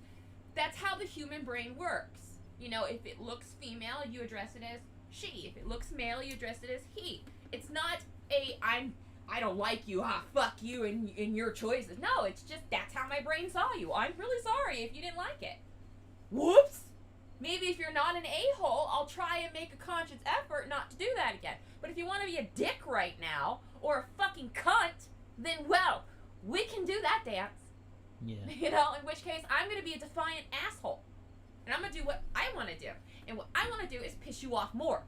S2: that's how the human brain works. You know, if it looks female, you address it as she. If it looks male, you address it as he. It's not I don't like you, fuck you and your choices. No, it's just, that's how my brain saw you. I'm really sorry if you didn't like it. Whoops! Maybe if you're not an a-hole, I'll try and make a conscious effort not to do that again. But if you want to be a dick right now, or a fucking cunt, then, well, we can do that dance.
S1: Yeah.
S2: You know, in which case, I'm going to be a defiant asshole. And I'm going to do what I want to do. And what I want to do is piss you off more.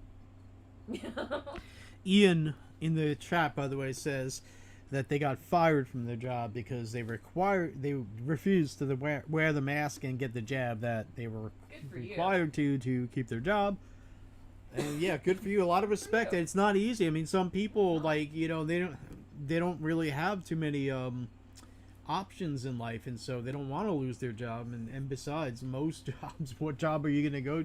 S1: Ian, in the chat, by the way, says that they got fired from their job because they refused to wear the mask and get the jab that they were required to keep their job. And yeah, good for you. A lot of respect. It's not easy. I mean, some people, like, you know, they don't really have too many options in life, and so they don't want to lose their job. And besides, most jobs, what job are you going to go?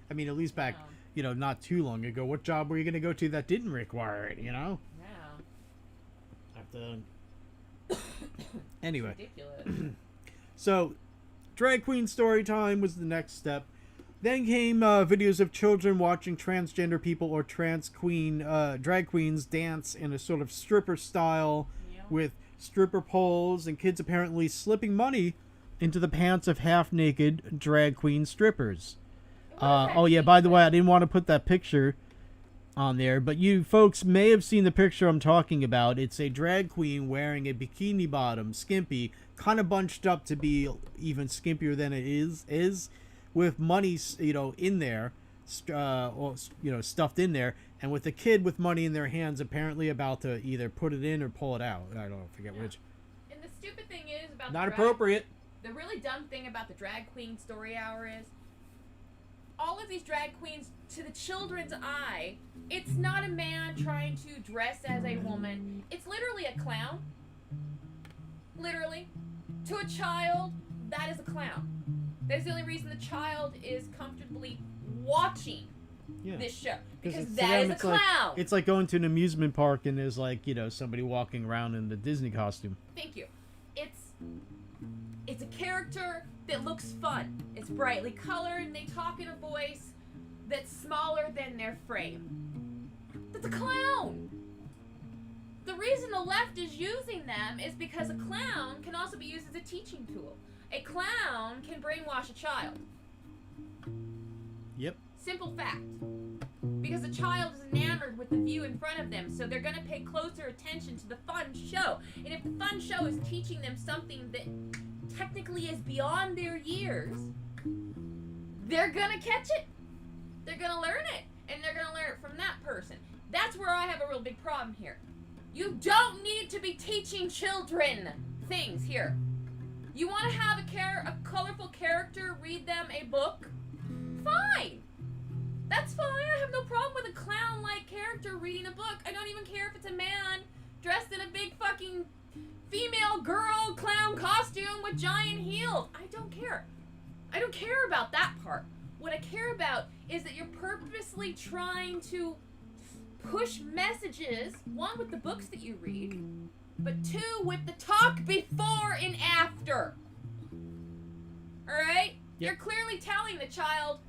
S1: I mean, at least back, you know, not too long ago, what job were you going to go to that didn't require it? You know. Anyway, so drag queen story time was the next step. Then came videos of children watching transgender people or drag queens dance in a sort of stripper style with stripper poles and kids apparently slipping money into the pants of half-naked drag queen strippers. Oh yeah, by the way, I didn't want to put that picture on there, but you folks may have seen the picture I'm talking about. It's a drag queen wearing a bikini bottom, skimpy, kind of bunched up to be even skimpier than it is with money, you know, in there, or, you know, stuffed in there, and with a kid with money in their hands, apparently about to either put it in or pull it out. I don't forget which.
S2: And the stupid thing is about
S1: not appropriate.
S2: The really dumb thing about the drag queen story hour is all of these drag queens, to the children's eye, it's not a man trying to dress as a woman. It's literally a clown. Literally. To a child, that is a clown. That's the only reason the child is comfortably watching this show. Because that is a clown.
S1: It's like going to an amusement park and there's, like, you know, somebody walking around in the Disney costume.
S2: Thank you. It's a character that looks fun. It's brightly colored, and they talk in a voice that's smaller than their frame. That's a clown! The reason the left is using them is because a clown can also be used as a teaching tool. A clown can brainwash a child.
S1: Yep.
S2: Simple fact. Because a child is enamored with the view in front of them, so they're going to pay closer attention to the fun show. And if the fun show is teaching them something that technically is beyond their years, they're going to catch it. They're going to learn it. And they're going to learn it from that person. That's where I have a real big problem here. You don't need to be teaching children things here. You want to have a colorful character read them a book? Fine. That's fine. I have no problem with a clown-like character reading a book. I don't even care if it's a man dressed in a big fucking female girl clown costume with giant heels. I don't care. I don't care about that part. What I care about is that you're purposely trying to push messages, one, with the books that you read, but two, with the talk before and after. Alright? Yep. You're clearly telling the child,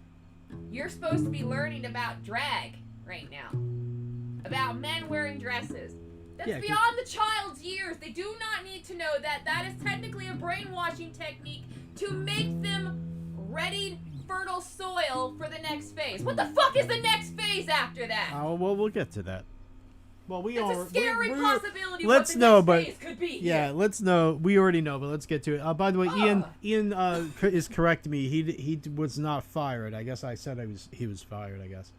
S2: you're supposed to be learning about drag right now. About men wearing dresses. That's beyond the child's years. They do not need to know that. That is technically a brainwashing technique to make them ready, fertile soil for the next phase. What the fuck is the next phase after that?
S1: Oh, well, we'll get to that. Well,
S2: It's a scary possibility
S1: let's
S2: what the
S1: know,
S2: next
S1: but
S2: phase could be.
S1: yeah, let's know. We already know, but let's get to it. By the way, Ian is correcting me. He was not fired. I guess I said he was fired. I guess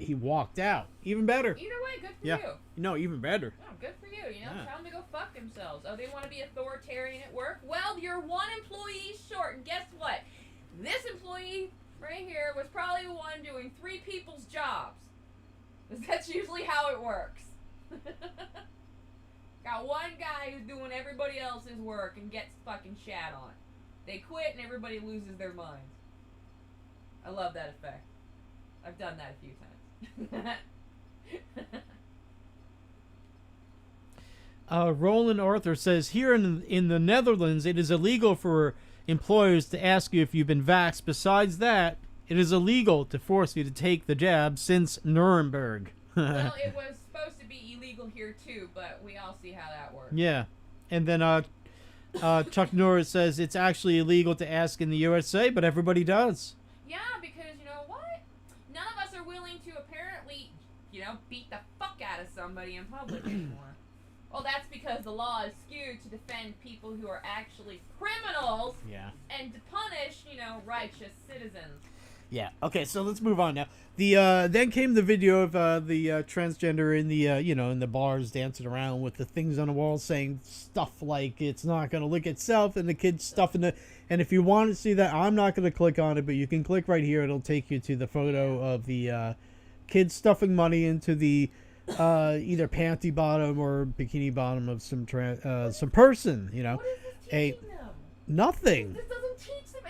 S1: he walked out. Even better.
S2: Either way, good for you.
S1: No, even better.
S2: Oh, good for you. You know, tell them to go fuck themselves. Oh, they want to be authoritarian at work? Well, you're one employee short, and guess what? This employee right here was probably the one doing 3 people's jobs. Because that's usually how it works. Got one guy who's doing everybody else's work and gets fucking shat on. They quit and everybody loses their minds. I love that effect. I've done that a few times.
S1: Roland Arthur says, here in the Netherlands, it is illegal for employers to ask you if you've been vaxxed. Besides that, it is illegal to force you to take the jab since Nuremberg.
S2: Well, it was supposed to be illegal here too, but we all see how that works.
S1: Yeah. And then Chuck Norris says it's actually illegal to ask in the USA, but everybody does.
S2: Yeah, because you know what? None of us are willing to apparently, beat the fuck out of somebody in public anymore. Well, that's because the law is skewed to defend people who are actually criminals.
S1: Yeah. And
S2: to punish, righteous citizens.
S1: Yeah. Okay. So let's move on now. The then came the video of the transgender in the in the bars dancing around with the things on the wall saying stuff like it's not going to lick itself, and the kids stuffing it. And if you want to see that, I'm not going to click on it, but you can click right here. It'll take you to the photo of the kids stuffing money into the either panty bottom or bikini bottom of some person.
S2: What is this teaching them?
S1: Nothing.
S2: This doesn't teach them.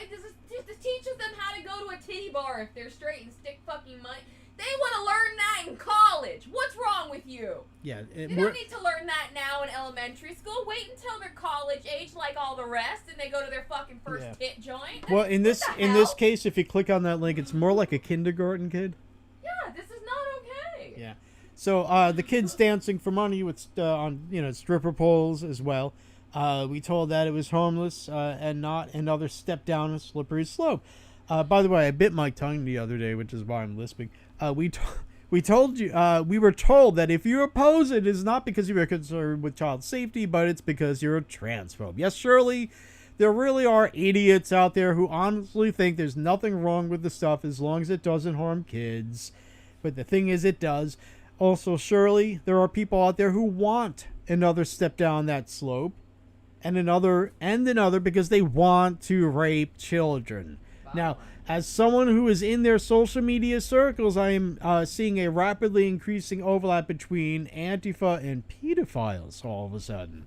S2: This teaches them how to go to a titty bar if they're straight and stick fucking money. They want to learn that in college. What's wrong with you?
S1: Yeah.
S2: They don't need to learn that now in elementary school. Wait until they're college age like all the rest and they go to their fucking first tit joint.
S1: Well, in this case, if you click on that link, it's more like a kindergarten kid.
S2: Yeah, this is not okay.
S1: Yeah. So the kids dancing for money with on stripper poles as well. We told that it was harmless and not another step down a slippery slope. By the way, I bit my tongue the other day, which is why I'm lisping. We were told that if you oppose it, it's not because you are concerned with child safety, but it's because you're a transphobe. Yes, surely there really are idiots out there who honestly think there's nothing wrong with the stuff as long as it doesn't harm kids. But the thing is, it does. Also, surely there are people out there who want another step down that slope. And another because they want to rape children. Wow. Now, as someone who is in their social media circles, I am seeing a rapidly increasing overlap between Antifa and pedophiles all of a sudden.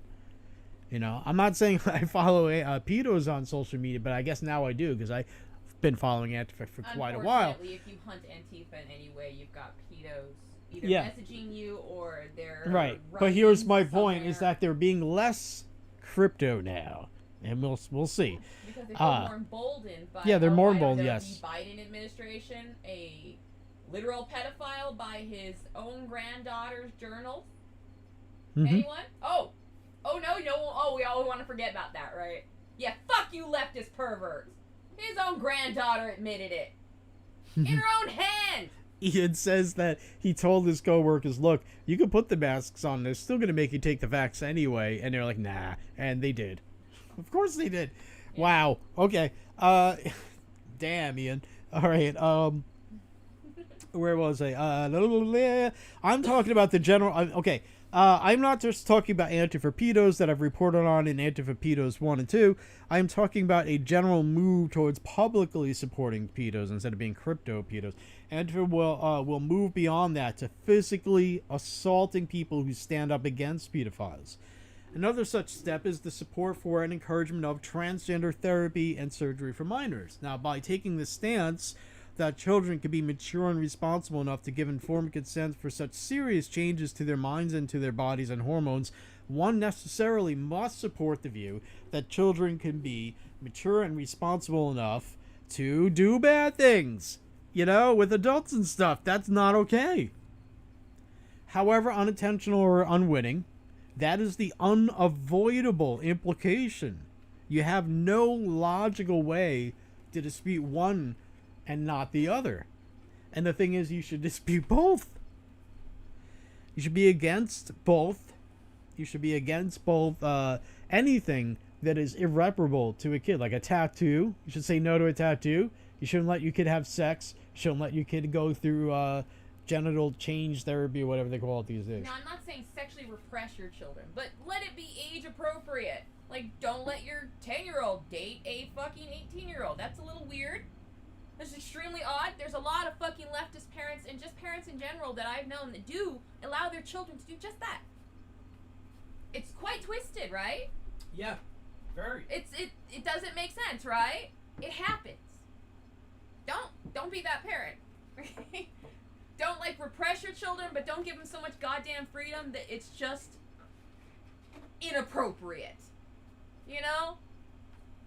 S1: I'm not saying I follow pedos on social media, but I guess now I do because I've been following Antifa for quite a while.
S2: Unfortunately, if you hunt Antifa in any way, you've got pedos either messaging you or they're
S1: right. But here's my point: is that they're being less crypto now, and we'll see.
S2: Because they feel more emboldened by
S1: they're more emboldened. Yes.
S2: The Biden administration, a literal pedophile by his own granddaughter's journals. Mm-hmm. Anyone? Oh no! We always want to forget about that, right? Yeah, fuck you, leftist perverts. His own granddaughter admitted it in her own hand.
S1: Ian says that he told his coworkers, look, you can put the masks on, they're still going to make you take the vax anyway. And they're like, nah. And they did. Of course they did. Yeah. Wow. Okay. Damn, Ian. All right. Where was I? I'm talking about the general. Okay. I'm not just talking about Antifa pedos that I've reported on in Antifa pedos 1 and 2. I'm talking about a general move towards publicly supporting pedos instead of being crypto pedos. Antifa will move beyond that to physically assaulting people who stand up against pedophiles. Another such step is the support for and encouragement of transgender therapy and surgery for minors. Now, by taking this stance that children can be mature and responsible enough to give informed consent for such serious changes to their minds and to their bodies and hormones, one necessarily must support the view that children can be mature and responsible enough to do bad things. You know, with adults and stuff. That's not okay. However unintentional or unwitting, that is the unavoidable implication. You have no logical way to dispute one and not the other. And the thing is, you should dispute both. You should be against both. You should be against both anything that is irreparable to a kid, like a tattoo. You should say no to a tattoo. You shouldn't let your kid have sex. You shouldn't let your kid go through genital change therapy or whatever they call it these days.
S2: No, I'm not saying sexually repress your children, but let it be age appropriate. Like, don't let your 10-year-old date a fucking 18-year-old. That's a little weird. That's extremely odd. There's a lot of fucking leftist parents and just parents in general that I've known that do allow their children to do just that. It's quite twisted, right?
S1: Yeah, very.
S2: It doesn't make sense, right? It happens. Don't be that parent. Don't like repress your children, but don't give them so much goddamn freedom that it's just inappropriate. You know?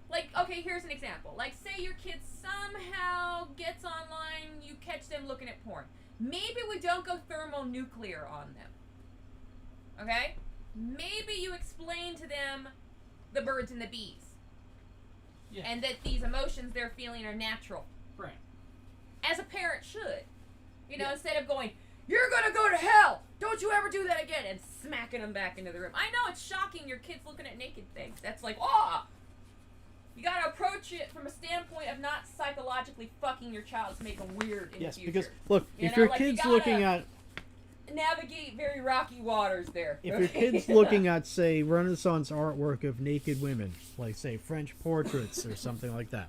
S2: Like, okay, here's an example. Like, say your kid somehow gets online, you catch them looking at porn. Maybe we don't go thermonuclear on them. Okay? Maybe you explain to them the birds and the bees. Yeah. And that these emotions they're feeling are natural.
S1: Right.
S2: As a parent should. You know, instead of going, you're gonna go to hell! Don't you ever do that again! And smacking them back into the room. I know it's shocking your kid's looking at naked things. That's like, oh! You gotta approach it from a standpoint of not psychologically fucking your child to make them weird in the future.
S1: Yes, because, look, if your kid's looking at...
S2: navigate very rocky waters there.
S1: If your kid's looking at, say, Renaissance artwork of naked women, like, say, French portraits or something like that,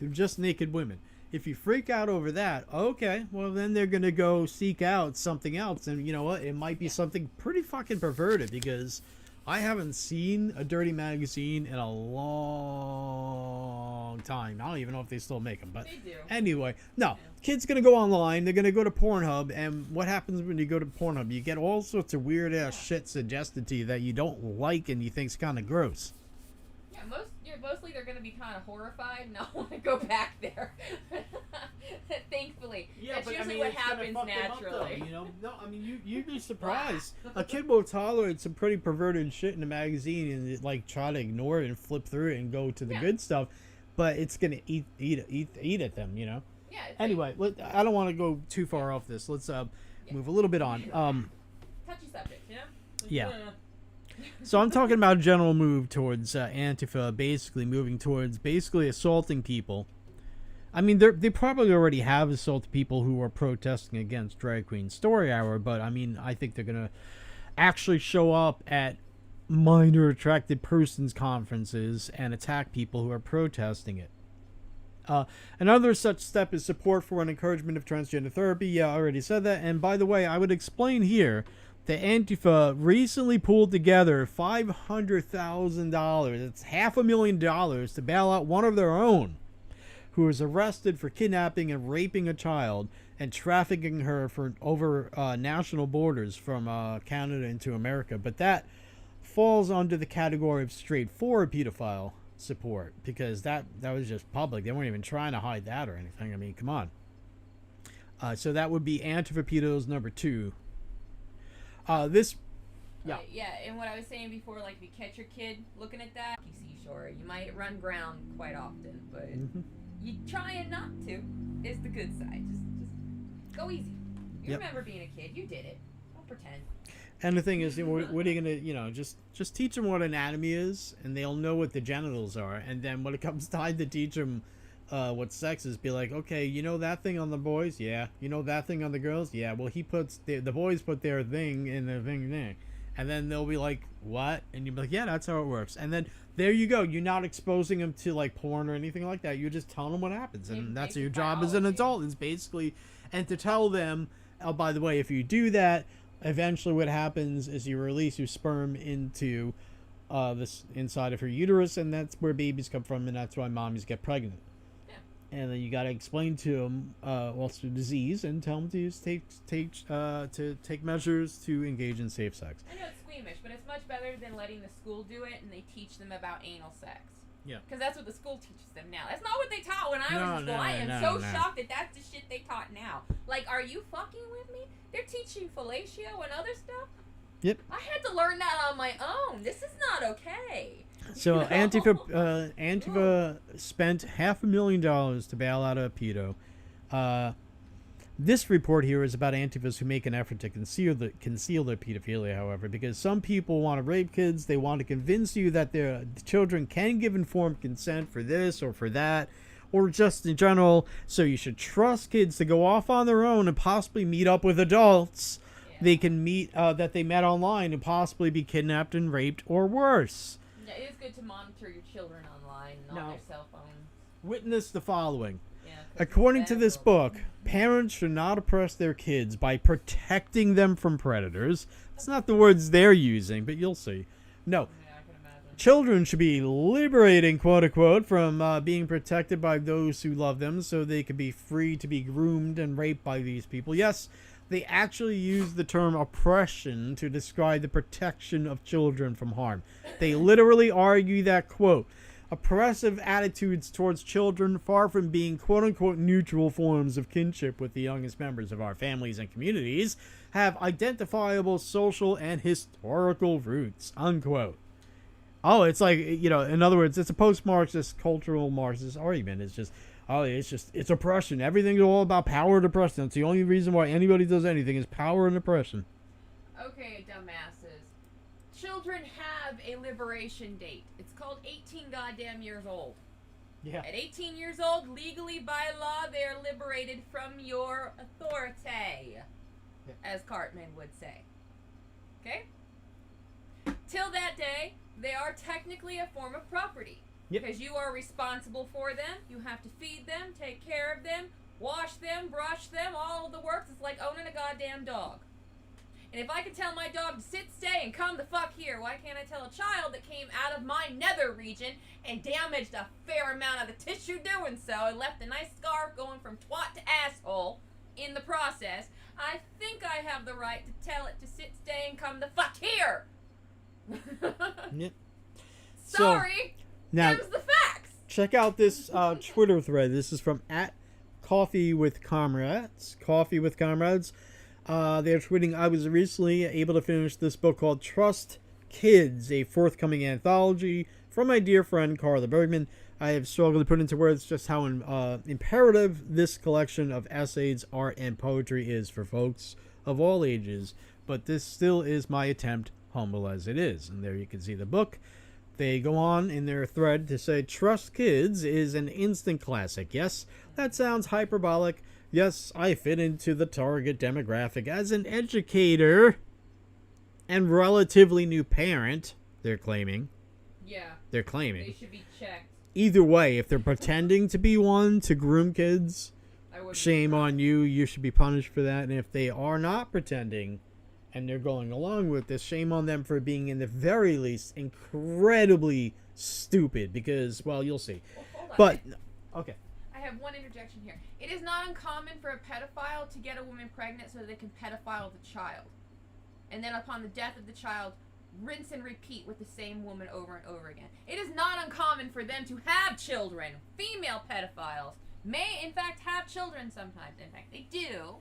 S1: they're just naked women. If you freak out over that, okay, well, then they're going to go seek out something else. And you know what? It might be something pretty fucking perverted, because I haven't seen a dirty magazine in a long time. I don't even know if they still make them. But
S2: they do.
S1: Anyway, no. Kid's going to go online. They're going to go to Pornhub. And what happens when you go to Pornhub? You get all sorts of weird-ass shit suggested to you that you don't like and you think's kind of gross.
S2: Yeah, mostly they're going to be kind of horrified and not want to go back there. Thankfully.
S1: Yeah,
S2: that's
S1: but
S2: usually what happens naturally.
S1: Up, you know? No, I mean, you'd be surprised. A kid will tolerate some pretty perverted shit in the magazine and like try to ignore it and flip through it and go to the good stuff, but it's going to eat at them, you know?
S2: Yeah.
S1: Anyway, I don't want to go too far off this. Let's move a little bit on.
S2: Touchy subject, you know?
S1: Yeah. So I'm talking about a general move towards Antifa, basically moving towards assaulting people. I mean, they probably already have assaulted people who are protesting against Drag Queen Story Hour, but I mean, I think they're going to actually show up at minor attracted persons conferences and attack people who are protesting it. Another such step is support for and encouragement of transgender therapy. Yeah, I already said that. And by the way, I would explain here that Antifa recently pulled together $500,000. It's $500,000 to bail out one of their own who was arrested for kidnapping and raping a child and trafficking her for over national borders from Canada into America. But that falls under the category of straightforward pedophile support, because that was just public. They weren't even trying to hide that or anything. I mean, come on. So that would be Antifa pedos number 2. Yeah.
S2: Yeah, and what I was saying before, like, if you catch your kid looking at that, you see, sure, you might run ground quite often, but you trying not to is the good side. Just Go easy. You
S1: Yep.
S2: remember being a kid. You did it. Don't pretend.
S1: And the thing is, what are you gonna, just teach them what anatomy is, and they'll know what the genitals are. And then when it comes time to teach them what sex is, be like, okay, you know that thing on the boys? Yeah. You know that thing on the girls? Yeah. Well, he puts the boys put their thing in the thing there, and then they'll be like, what? And you'll be like, yeah, that's how it works. And then there you go. You're not exposing them to like porn or anything like that. You're just telling them what happens, and that's your job as an adult. Is basically, and to tell them, oh, by the way, if you do that, eventually what happens is you release your sperm into this inside of her uterus, and that's where babies come from, and that's why mommies get pregnant.
S2: Yeah.
S1: And then you got to explain to them what's the disease, and tell them to take measures to engage in safe sex.
S2: I know it's squeamish, but it's much better than letting the school do it and they teach them about anal sex.
S1: Yeah.
S2: Because that's what the school teaches them now. That's not what they taught when I was in school. I am shocked that that's the shit they taught now. Like, are you fucking with me? They're teaching fellatio and other stuff?
S1: Yep.
S2: I had to learn that on my own. This is not okay.
S1: So Antifa spent $500,000 to bail out a pedo. This report here is about Antifas who make an effort to conceal their pedophilia, however, because some people want to rape kids. They want to convince you that their children can give informed consent for this or for that, or just in general. So you should trust kids to go off on their own and possibly meet up with adults they can meet that they met online and possibly be kidnapped and raped or worse.
S2: Yeah, it is good to monitor your children online and on their cell phones.
S1: Witness the following.
S2: Yeah,
S1: according to this book, parents should not oppress their kids by protecting them from predators. That's not the words they're using, but you'll see. No.
S2: Yeah, I can imagine.
S1: Children should be liberating, quote unquote, from being protected by those who love them so they could be free to be groomed and raped by these people. Yes, they actually use the term oppression to describe the protection of children from harm. They literally argue that, quote, oppressive attitudes towards children, far from being quote-unquote neutral forms of kinship with the youngest members of our families and communities, have identifiable social and historical roots, unquote. Oh, it's like, in other words, it's a post-Marxist, cultural Marxist argument. It's just, it's oppression. Everything's all about power and oppression. That's the only reason why anybody does anything is power and oppression.
S2: Okay, dumbasses. Children have a liberation date. It's called 18 goddamn years old.
S1: Yeah.
S2: At 18 years old, legally by law, they are liberated from your authority, as Cartman would say. Okay? Till that day, they are technically a form of property.
S1: Yep.
S2: Because you are responsible for them. You have to feed them, take care of them, wash them, brush them, all of the works. It's like owning a goddamn dog. And if I could tell my dog to sit, stay, and come the fuck here, why can't I tell a child that came out of my nether region and damaged a fair amount of the tissue doing so and left a nice scarf going from twat to asshole in the process, I think I have the right to tell it to sit, stay, and come the fuck here.
S1: Yep.
S2: Sorry.
S1: Now,
S2: them's the facts.
S1: Check out this Twitter thread. This is from @CoffeeWithComrades. Coffee with Comrades. They're tweeting, I was recently able to finish this book called Trust Kids, a forthcoming anthology from my dear friend Carla Bergman. I have struggled to put into words just how imperative this collection of essays, art, and poetry is for folks of all ages, but this still is my attempt, humble as it is. And there you can see the book. They go on in their thread to say, Trust Kids is an instant classic. Yes, that sounds hyperbolic. Yes, I fit into the target demographic as an educator and relatively new parent, they're claiming.
S2: Yeah.
S1: They're claiming.
S2: They should be checked.
S1: Either way, if they're pretending to be one to groom kids, shame on you. You should be punished for that. And if they are not pretending and they're going along with this, shame on them for being, in the very least, incredibly stupid. Because, well, you'll see.
S2: Well, hold on.
S1: But, okay.
S2: I have one interjection here. It is not uncommon for a pedophile to get a woman pregnant so they can pedophile the child. And then upon the death of the child, rinse and repeat with the same woman over and over again. It is not uncommon for them to have children. Female pedophiles may, in fact, have children sometimes. In fact, they do,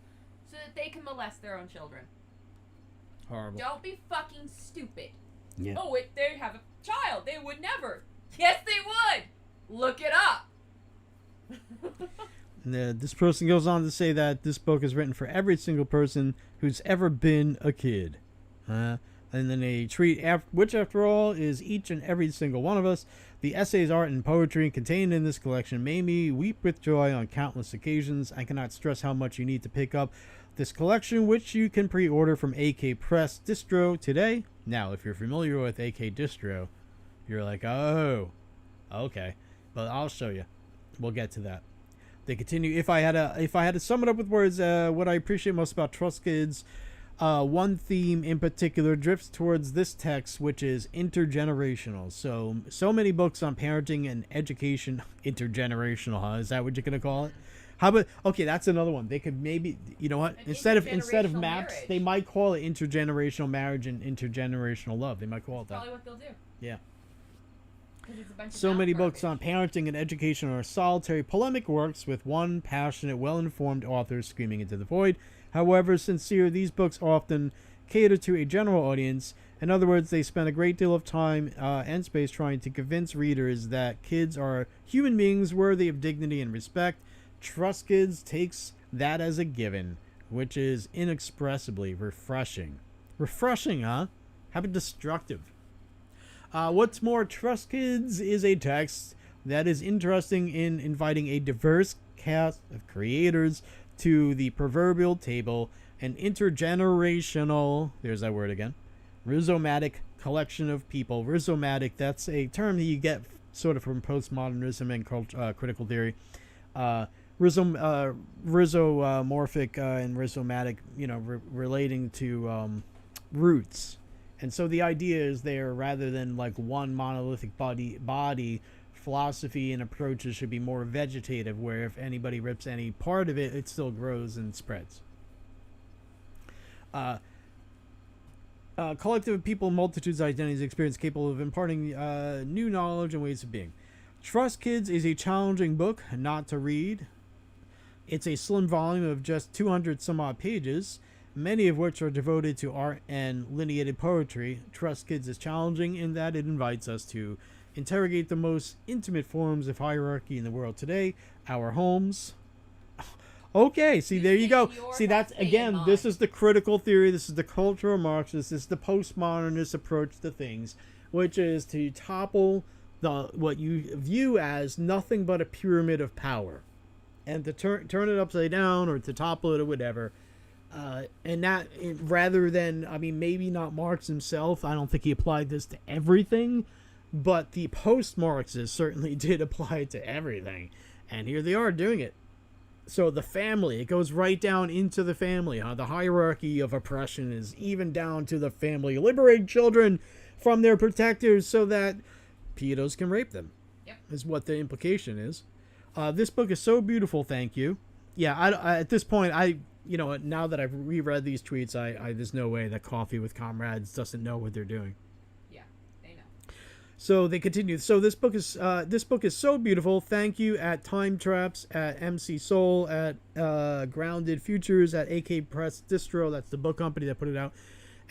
S2: so that they can molest their own children.
S1: Horrible.
S2: Don't be fucking stupid.
S1: Yeah.
S2: Oh, wait, they have a child. They would never. Yes, they would. Look it up.
S1: And this person goes on to say that this book is written for every single person who's ever been a kid. And then they tweet, which after all is each and every single one of us. The essays, art, and poetry contained in this collection made me weep with joy on countless occasions. I cannot stress how much you need to pick up this collection, which you can pre-order from AK Press Distro today. Now, if you're familiar with AK Distro, you're like, oh, okay. But I'll show you. We'll get to that. They continue. If I had to sum it up with words, what I appreciate most about Trust Kids, one theme in particular drifts towards this text, which is intergenerational. So many books on parenting and education, intergenerational, huh? Is that what you're gonna call it? How about, okay, that's another one. They could maybe, you know what? Instead of maps,
S2: marriage.
S1: they might call it intergenerational marriage and intergenerational love. They might call it that.
S2: Probably what they'll do.
S1: Yeah.
S2: It's a bunch of
S1: So many books
S2: garbage.
S1: on parenting and education are solitary polemic works with one passionate, well-informed author screaming into the void. However sincere, these books often cater to a general audience. In other words, they spend a great deal of time and space trying to convince readers that kids are human beings worthy of dignity and respect. Trust Kids takes that as a given, which is inexpressibly refreshing. Refreshing, huh? How about destructive? What's more, Trust Kids is a text that is interesting in inviting a diverse cast of creators to the proverbial table, an intergenerational, there's that word again, rhizomatic collection of people. Rhizomatic, that's a term that you get sort of from postmodernism and critical theory. Rhizomorphic and rhizomatic, relating to roots. And so the idea is there, rather than like one monolithic body, philosophy and approaches should be more vegetative, where if anybody rips any part of it, it still grows and spreads. Collective of people, multitudes, identities, experience capable of imparting new knowledge and ways of being. Trust Kids is a challenging book not to read. It's a slim volume of just 200 some odd pages, many of which are devoted to art and lineated poetry. Trust Kids is challenging in that it invites us to interrogate the most intimate forms of hierarchy in the world today, our homes. Okay, see, there you go. See, that's, again, this is the critical theory, this is the cultural Marxist, this is the postmodernist approach to things, which is to topple what you view as nothing but a pyramid of power, and to turn it upside down, or to topple it, or whatever. And that, rather than, I mean, maybe not Marx himself, I don't think he applied this to everything, but the post-Marxists certainly did apply it to everything. And here they are doing it. So the family, it goes right down into the family. The hierarchy of oppression is even down to the family. Liberate children from their protectors so that pedos can rape them.
S2: Yep.
S1: Is what the implication is. This book is so beautiful, thank you. Yeah, I at this point, now that I've reread these tweets, there's no way that Coffee with Comrades doesn't know what they're doing.
S2: Yeah, they know.
S1: So they continue. So this book is so beautiful. Thank you at Time Traps, at MC Soul, at Grounded Futures, at AK Press Distro. That's the book company that put it out,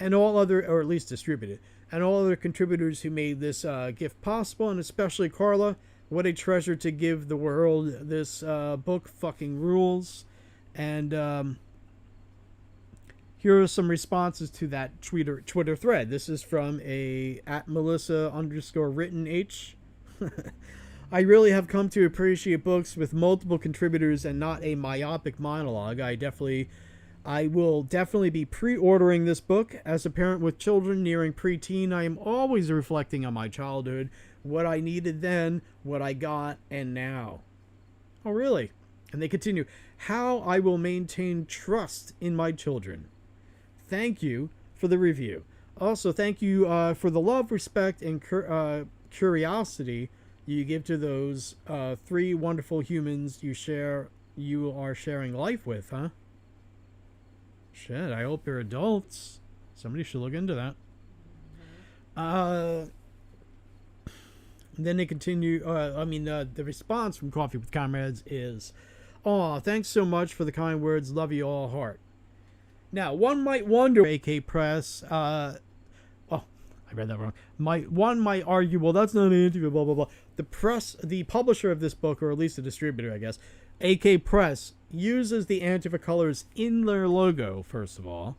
S1: and all other, or at least distributed, and all other contributors who made this gift possible, and especially Carla. What a treasure to give the world. This book fucking rules. And here are some responses to that Twitter thread. This is from at Melissa_written_H. I really have come to appreciate books with multiple contributors and not a myopic monologue. I will definitely be pre-ordering this book. As a parent with children nearing preteen, I am always reflecting on my childhood, what I needed then, what I got, and now. Oh, really? And they continue, how I will maintain trust in my children. Thank you for the review. Also, thank you for the love, respect, and curiosity you give to those three wonderful humans you are sharing life with, huh? Shit, I hope you're adults. Somebody should look into that. Then they continue, the response from Coffee with Comrades is, "Aw, thanks so much for the kind words. Love you all, heart." Now, one might wonder, AK Press, I read that wrong. One might argue, well, that's not Antifa, blah, blah, blah. The publisher of this book, or at least the distributor, I guess, AK Press uses the Antifa colors in their logo, first of all.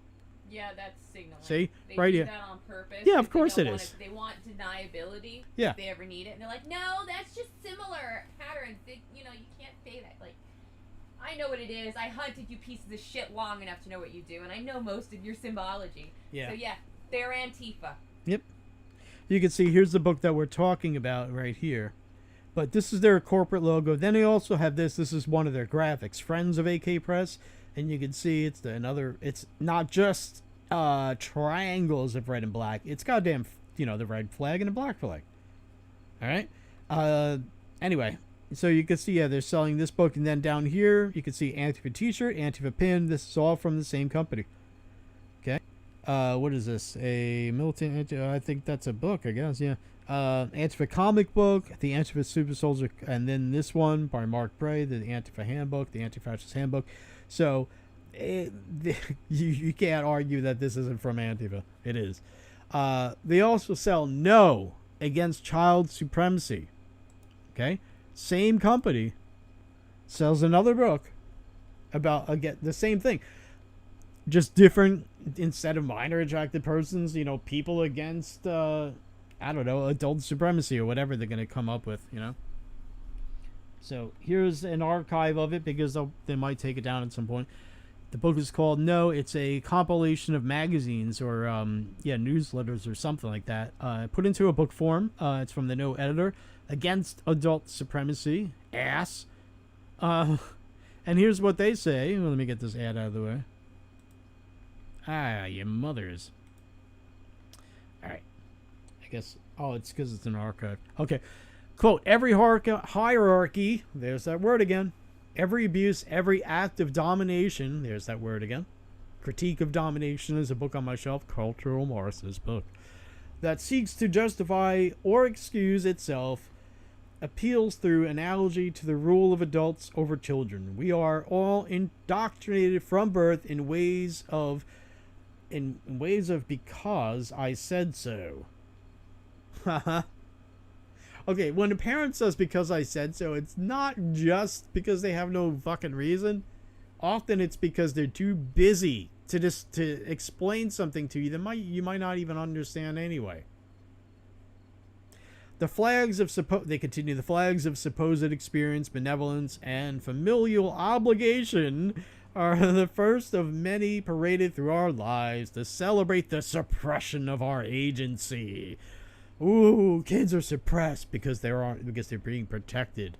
S2: Yeah, that's signaling.
S1: See?
S2: They
S1: right
S2: do
S1: here.
S2: that on purpose.
S1: Yeah, of course it
S2: is.
S1: is.
S2: They want deniability
S1: Yeah.
S2: if they ever need it. And they're like, no, that's just similar patterns. You can't say that. Like, I know what it is. I hunted you pieces of shit long enough to know what you do, and I know most of your symbology.
S1: Yeah.
S2: So, yeah, they're Antifa.
S1: Yep. You can see, here's the book that we're talking about right here. But this is their corporate logo. Then they also have this. This is one of their graphics. Friends of AK Press. And you can see it's it's not just triangles of red and black. It's goddamn, the red flag and the black flag. All right. Anyway, so you can see, yeah, they're selling this book. And then down here, you can see Antifa t-shirt, Antifa pin. This is all from the same company. Okay. What is this? A militant, I think that's a book, I guess. Yeah. Antifa comic book, the Antifa Super Soldier, and then this one by Mark Bray, the Antifa handbook, the Anti-Fascist handbook. So you can't argue that this isn't from Antifa. It is. They also sell No Against Child Supremacy. Okay, same company sells another book about again the same thing, just different. Instead of minor attracted persons, people against I don't know, adult supremacy or whatever they're going to come up with, So here's an archive of it because they might take it down at some point. The book is called No. It's a compilation of magazines or, newsletters or something like that. Put into a book form. It's from the No editor. Against Adult Supremacy. Ass. And here's what they say. Well, let me get this ad out of the way. Your mothers. All right. I guess, it's because it's an archive. Okay. Quote, every hierarchy, there's that word again. Every abuse, every act of domination, there's that word again. Critique of Domination is a book on my shelf, Gr00mers' book, that seeks to justify or excuse itself, appeals through analogy to the rule of adults over children. We are all indoctrinated from birth in ways of because I said so. Okay, when a parent says because I said so, it's not just because they have no fucking reason. Often it's because they're too busy to explain something to you that you might not even understand anyway. They continue, the flags of supposed experience, benevolence, and familial obligation are the first of many paraded through our lives to celebrate the suppression of our agency. Ooh, kids are suppressed because they're being protected.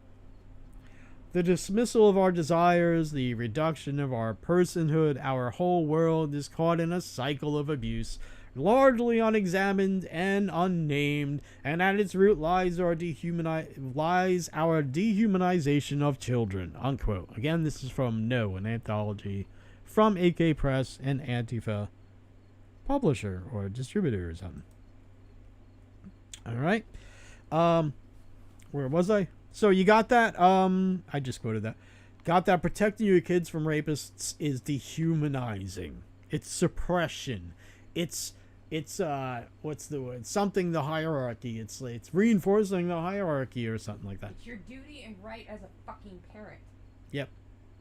S1: The dismissal of our desires, the reduction of our personhood, our whole world is caught in a cycle of abuse, largely unexamined and unnamed, and at its root lies our dehumanization of children. Unquote. Again, this is from No, an anthology from AK Press and Antifa publisher or distributor or something. All right. Where was I? So you got that? I just quoted that. Got that protecting your kids from rapists is dehumanizing. It's suppression. It's what's the word? Something the hierarchy. It's reinforcing the hierarchy or something like that.
S2: It's your duty and right as a fucking parent.
S1: Yep.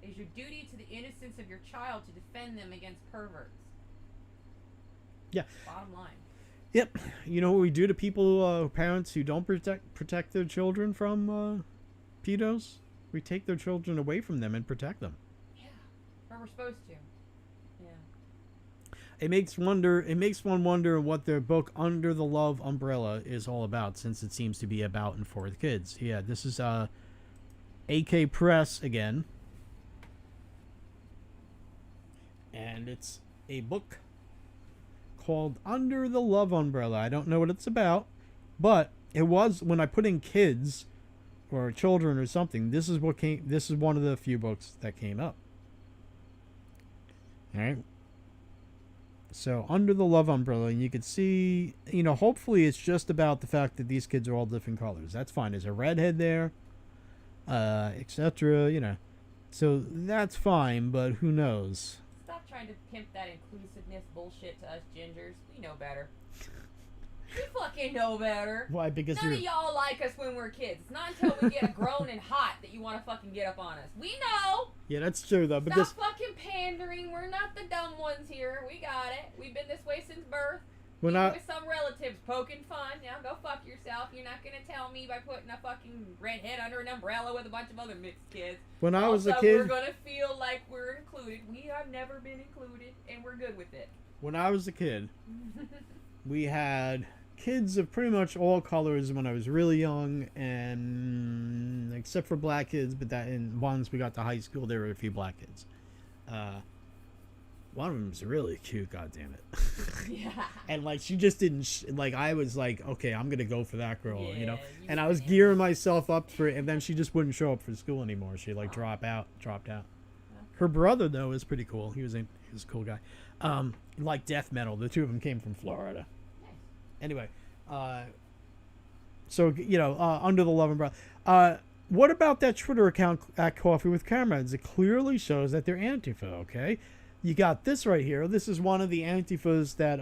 S2: It's your duty to the innocence of your child to defend them against perverts.
S1: Yeah.
S2: Bottom line.
S1: Yep. You know what we do to people, parents who don't protect their children from pedos? We take their children away from them and protect them.
S2: Yeah. Or we're supposed to. Yeah.
S1: It makes one wonder what their book Under the Love Umbrella is all about, since it seems to be about and for the kids. Yeah, this is AK Press again. And it's a book called Under the Love Umbrella. I don't know what it's about, but it was, when I put in kids or children or something, this is one of the few books that came up. All right. So Under the Love Umbrella, and you can see, hopefully it's just about the fact that these kids are all different colors. That's fine. There's a redhead there, etc. So that's fine, but who knows?
S2: Stop trying to pimp that inclusiveness bullshit to us gingers. We know better. You fucking know better.
S1: Why? Because
S2: None of y'all like us when we're kids. It's not until we get grown and hot that you want to fucking get up on us. We know.
S1: Yeah, that's true though. Because
S2: Stop fucking pandering. We're not the dumb ones here. We got it. We've been this way since birth.
S1: when
S2: Even with some relatives poking fun. Now go fuck yourself. You're not gonna tell me by putting a fucking redhead under an umbrella with a bunch of other mixed kids.
S1: when I was a
S2: Also,
S1: kid,
S2: we're gonna feel like we're included. We have never been included, and we're good with it.
S1: when I was a kid, we had kids of pretty much all colors when I was really young, and except for black kids, but that in once we got to high school, there were a few black kids. One of them was really cute, god damn it.
S2: Yeah.
S1: And like she just didn't like I was like, okay, I'm gonna go for that girl, you know.
S2: Yeah,
S1: And I was gearing myself up for it, and then she just wouldn't show up for school anymore. She like dropped out. Her brother though was pretty cool. He was a cool guy. Like death metal. The two of them came from Florida.
S2: Nice.
S1: Anyway, so you know, under the love umbrella. What about that Twitter account at Coffee with Comrades? It clearly shows that they're Antifa. Okay, you got this right here. This is one of the Antifas that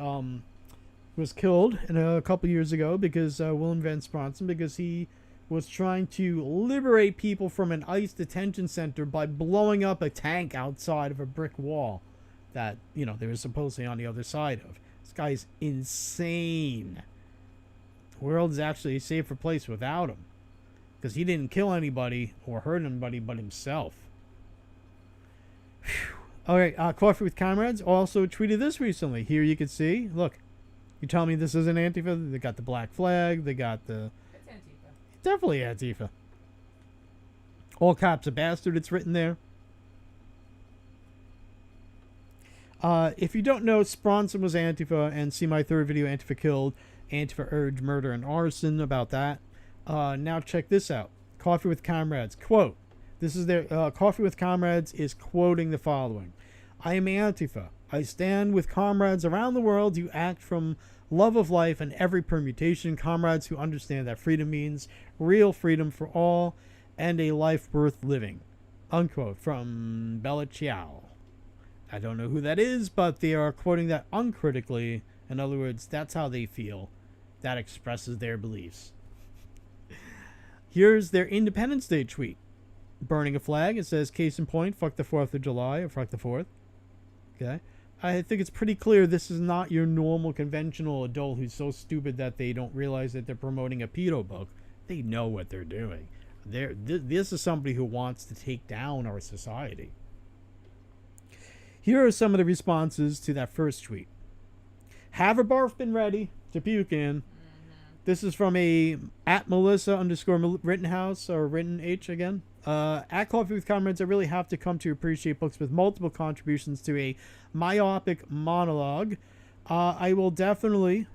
S1: was killed a couple years ago because William Van Spronson, because he was trying to liberate people from an ICE detention center by blowing up a tank outside of a brick wall that, you know, they were supposedly on the other side of. This guy's insane. The world is actually a safer place without him, because he didn't kill anybody or hurt anybody but himself. Whew. All right, Coffee with Comrades also tweeted this recently. Here you can see, look, you tell me this isn't Antifa? They got the black flag, they got the...
S2: It's Antifa.
S1: Definitely Antifa. All cops a bastard, it's written there. If you don't know, Spronson was Antifa, and see my third video, Antifa Killed, Antifa Urge Murder and Arson, about that. Now check this out. Coffee with Comrades. Quote. This is their... Coffee with Comrades is quoting the following. I am Antifa. I stand with comrades around the world who act from love of life and every permutation. Comrades who understand that freedom means real freedom for all and a life worth living. Unquote. From Bella Ciao. I don't know who that is, but they are quoting that uncritically. In other words, that's how they feel. That expresses their beliefs. Here's their Independence Day tweet. Burning a flag. It says, case in point, fuck the 4th of July, or fuck the 4th. Okay? I think it's pretty clear this is not your normal conventional adult who's so stupid that they don't realize that they're promoting a pedo book. They know what they're doing. This is somebody who wants to take down our society. Here are some of the responses to that first tweet. Have a barf been ready to puke in? This is from at Melissa_Rittenhouse, or Written H again. At Coffee with Comrades, I really have to come to appreciate books with multiple contributions to a myopic monologue. I will definitely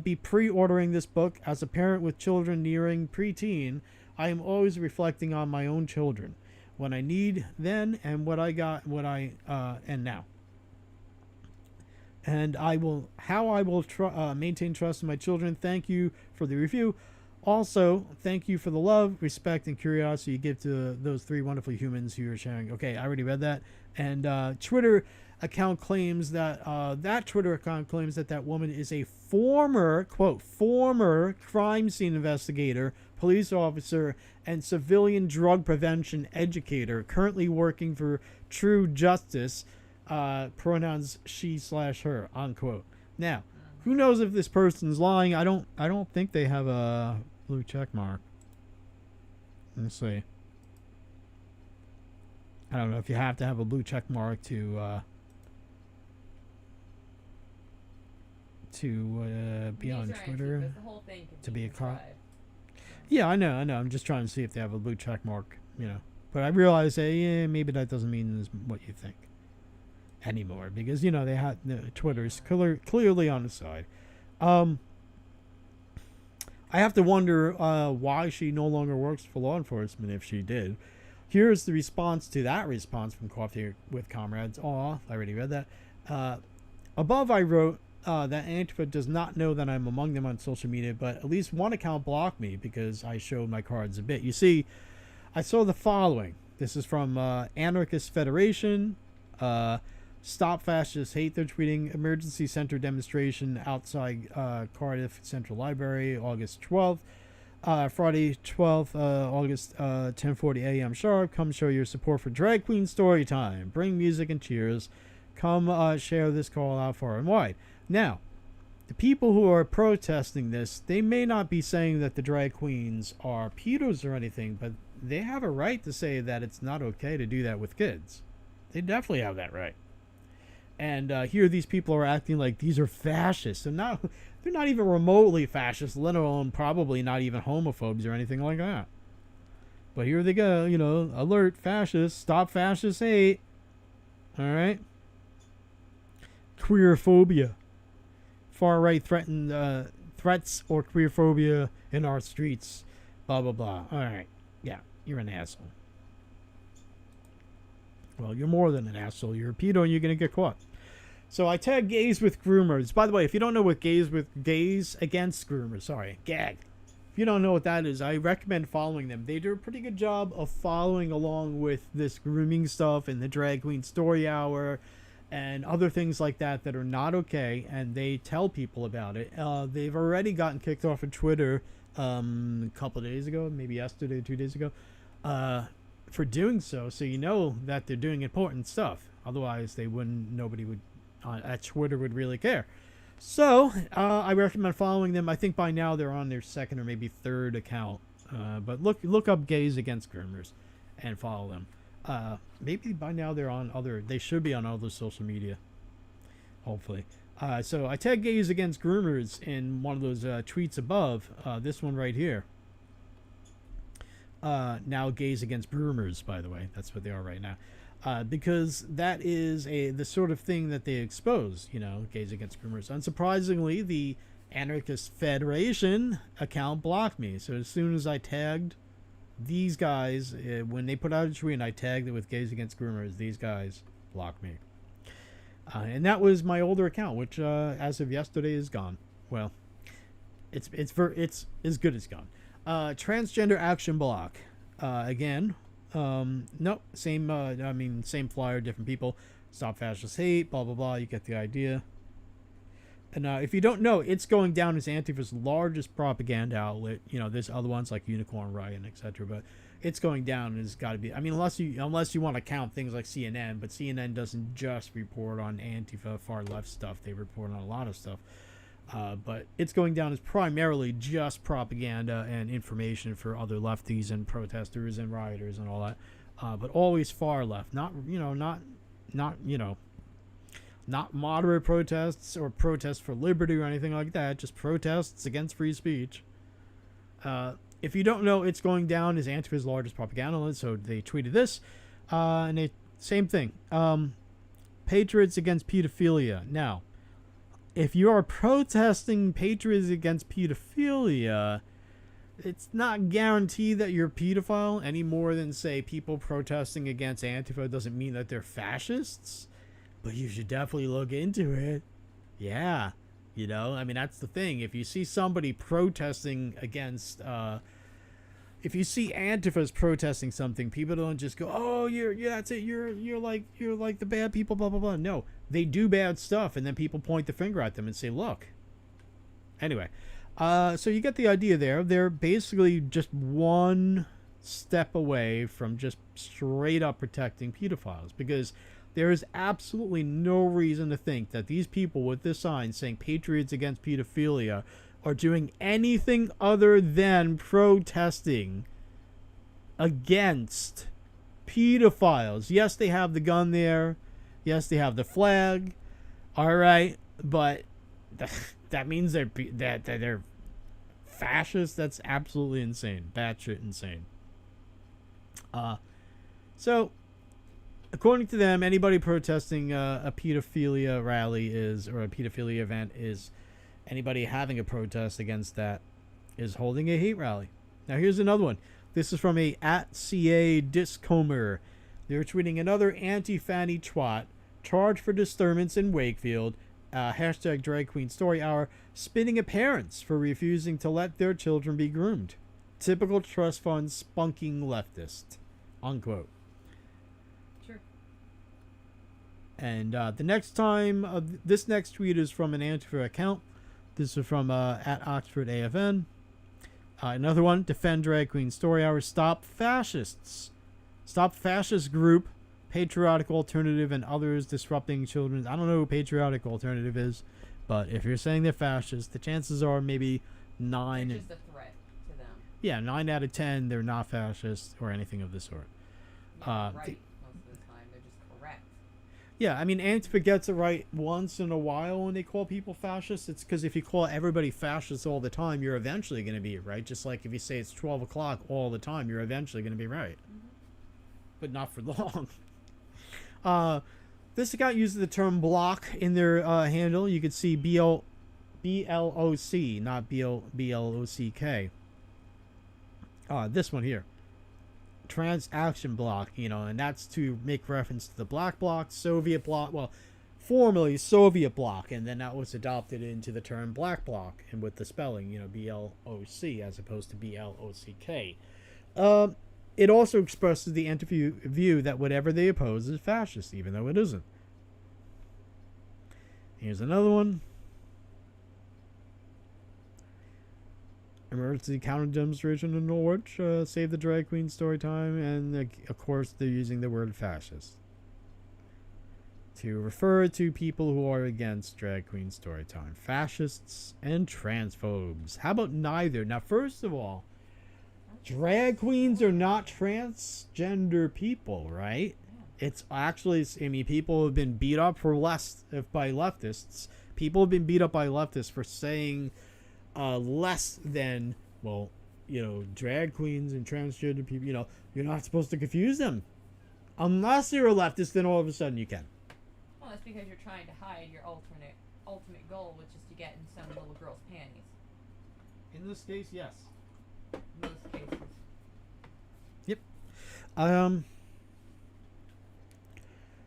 S1: be pre-ordering this book. As a parent with children nearing preteen, I am always reflecting on my own children. What I need then and what I got, and now. And I will maintain trust in my children. Thank you for the review. Also, thank you for the love, respect, and curiosity you give to those three wonderful humans who are sharing. Okay, I already read that. And Twitter account claims that that woman is a former crime scene investigator, police officer, and civilian drug prevention educator, currently working for True Justice. Pronouns she/her, unquote. Now, who knows if this person's lying? I don't think they have a blue check mark. Let's see. I don't know if you have to have a blue check mark to be on Twitter, to be a cop. Yeah, I know. I'm just trying to see if they have a blue check mark, you know. But I realize that maybe that doesn't mean what you think anymore, because you know they had Twitter's clearly on the side. I have to wonder why she no longer works for law enforcement if she did. Here's the response to that response from Coffee with Comrades. I already read that. Above I wrote that Antifa does not know that I'm among them on social media, but at least one account blocked me because I showed my cards a bit. You see, I saw the following. This is from Anarchist Federation. Stop Fascist Hate. They're tweeting emergency center demonstration outside Cardiff Central Library, August 12th. Friday 12th, August, 10:40 a.m. sharp. Come show your support for Drag Queen Story Time. Bring music and cheers. Come share this call out far and wide. Now, the people who are protesting this, they may not be saying that the drag queens are pedos or anything, but they have a right to say that it's not okay to do that with kids. They definitely have that right. And here these people are acting like these are fascists. And they're not even remotely fascist, let alone probably not even homophobes or anything like that. But here they go, alert fascists, stop fascist hate. All right. Queerphobia. Far right threats or queerphobia in our streets. Blah, blah, blah. All right. Yeah, you're an asshole. Well, you're more than an asshole. You're a pedo and you're going to get caught. So I tag gays with groomers. By the way, if you don't know what gays against groomers, gag. If you don't know what that is, I recommend following them. They do a pretty good job of following along with this grooming stuff and the Drag Queen Story Hour and other things like that are not okay, and they tell people about it. They've already gotten kicked off of Twitter a couple of days ago, maybe yesterday, 2 days ago, for doing so you know that they're doing important stuff. Otherwise, nobody would at Twitter would really care. So I recommend following them. I think by now they're on their second or maybe third account. But look up Gays Against Groomers and follow them. Maybe by now they should be on other social media. Hopefully. So I tag Gays Against Groomers in one of those tweets above. This one right here. Now Gays Against Groomers, by the way. That's what they are right now. Because that is the sort of thing that they expose, Gays Against Groomers. Unsurprisingly, the Anarchist Federation account blocked me. So as soon as I tagged these guys, when they put out a tweet and I tagged it with Gays Against Groomers, these guys blocked me. And that was my older account, which as of yesterday is gone. Well, it's as good as gone. Transgender Action Block. Again, nope, same flyer, different people. Stop Fascist Hate, blah, blah, blah. You get the idea. And if you don't know, it's going down as Antifa's largest propaganda outlet. There's other ones like Unicorn Riot, etc. But it's going down and it's got to be. Unless you want to count things like CNN, but CNN doesn't just report on Antifa far left stuff. They report on a lot of stuff. But it's going down as primarily just propaganda and information for other lefties and protesters and rioters and all that. But always far left, not moderate protests or protests for liberty or anything like that. Just protests against free speech. If you don't know, it's going down as Antifa's largest propaganda. So they tweeted this, and same thing. Patriots against pedophilia. Now, if you are protesting patriots against pedophilia, it's not guaranteed that you're a pedophile any more than, say, people protesting against Antifa doesn't mean that they're fascists. But you should definitely look into it. Yeah. That's the thing. If you see somebody protesting against, if you see Antifa's protesting something, people don't just go, "Oh, that's it. You're like the bad people." Blah blah blah. No, they do bad stuff, and then people point the finger at them and say, "Look." Anyway, so you get the idea there. They're basically just one step away from just straight up protecting pedophiles, because there is absolutely no reason to think that these people with this sign saying Patriots Against Pedophilia are doing anything other than protesting against pedophiles. Yes, they have the gun there. Yes, they have the flag. All right, but that means they're fascists. That's absolutely insane. Batshit insane. So, according to them, anybody protesting a pedophilia rally or a pedophilia event is anybody having a protest against that is holding a hate rally. Now, here's another one. This is from a @CA Discomer. They're tweeting another anti-fanny twat charged for disturbance in Wakefield. Hashtag Drag Queen Story Hour, spitting at parents for refusing to let their children be groomed. Typical trust fund spunking leftist. Unquote.
S2: Sure.
S1: And the next time, this next tweet is from an Antifa account. This is from at Oxford AFN. Another one, defend drag queen story hour. Stop fascists. Stop fascist group, patriotic alternative, and others disrupting children. I don't know who patriotic alternative is, but if you're saying they're fascist, the chances are maybe 9.
S2: It's just a threat to them.
S1: Yeah, 9 out of 10, they're not fascist or anything of the sort.
S2: Yeah, right. Most of the time, they're just correct.
S1: Yeah, I mean, Antifa gets it right once in a while when they call people fascists. It's because if you call everybody fascist all the time, you're eventually going to be right. Just like if you say it's 12 o'clock all the time, you're eventually going to be right. Mm-hmm. But not for long. This account uses the term block in their handle. You could see BLOC, not BLOCK. This one here. Trans Action Bloc, and that's to make reference to the Black Bloc, Soviet Bloc, well, formerly Soviet Bloc, and then that was adopted into the term Black Bloc, and with the spelling, BLOC as opposed to BLOCK. It also expresses the Antifa view that whatever they oppose is fascist, even though it isn't. Here's another one. Emergency counter demonstration in Norwich. Save the drag queen story time. And, of course, they're using the word fascist to refer to people who are against drag queen story time. Fascists and transphobes. How about neither? Now, first of all, drag queens are not transgender people, right? It's actually, people have been beat up by leftists. People have been beat up by leftists for saying less than, drag queens and transgender people. You're not supposed to confuse them. Unless you're a leftist, then all of a sudden you can.
S2: Well, that's because you're trying to hide your ultimate goal, which is to get in some little girl's panties.
S1: In this case, yes.
S2: In most cases.
S1: Yep.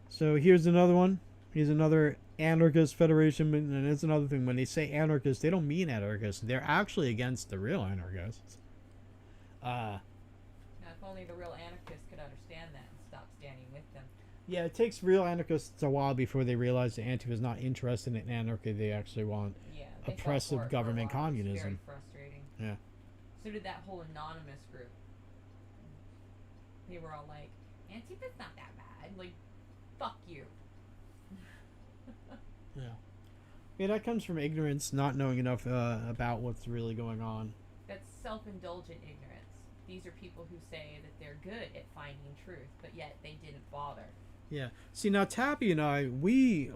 S1: So here's another one. Here's another anarchist federation, and it's another thing. When they say anarchists, they don't mean anarchists. They're actually against the real anarchists.
S2: Now, if only the real anarchists could understand that and stop standing with them.
S1: Yeah, it takes real anarchists a while before they realize that Antifa is not interested in anarchy. They actually want oppressive government communism.
S2: It's very frustrating.
S1: Yeah.
S2: So did that whole anonymous group. They were all like, Antifa's not that bad. Like, fuck you.
S1: Yeah. Yeah, that comes from ignorance, not knowing enough about what's really going on.
S2: That's self-indulgent ignorance. These are people who say that they're good at finding truth, but yet they didn't bother.
S1: Yeah. See, now Tappy and I, we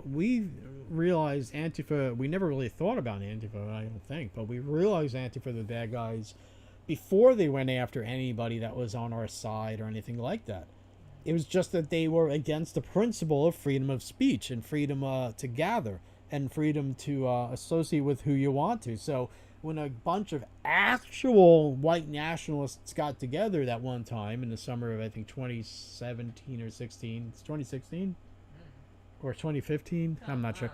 S1: realized Antifa, we never really thought about Antifa, I don't think, but we realized Antifa were the bad guys before they went after anybody that was on our side or anything like that. It was just that they were against the principle of freedom of speech and freedom to gather and freedom to associate with who you want to. So when a bunch of actual white nationalists got together that one time in the summer of, I think, 2017 or 16, it's 2016 or 2015, I'm not sure.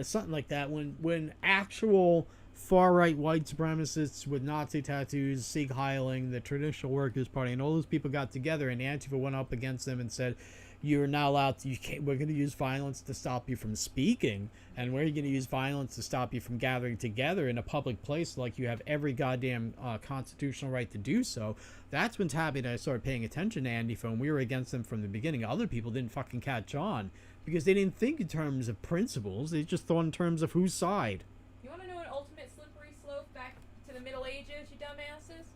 S1: Something like that. When actual far-right white supremacists with Nazi tattoos, Sieg Heiling, the Traditional Workers' Party, and all those people got together, and Antifa went up against them and said, you're not allowed to, we're going to use violence to stop you from speaking, and we're going to use violence to stop you from gathering together in a public place like you have every goddamn constitutional right to do so. That's when Tabby and I started paying attention to Antifa, and we were against them from the beginning. Other people didn't fucking catch on because they didn't think in terms of principles. They just thought in terms of whose side.
S2: You want to know an ultimate slippery slope back to the Middle Ages, you dumbasses?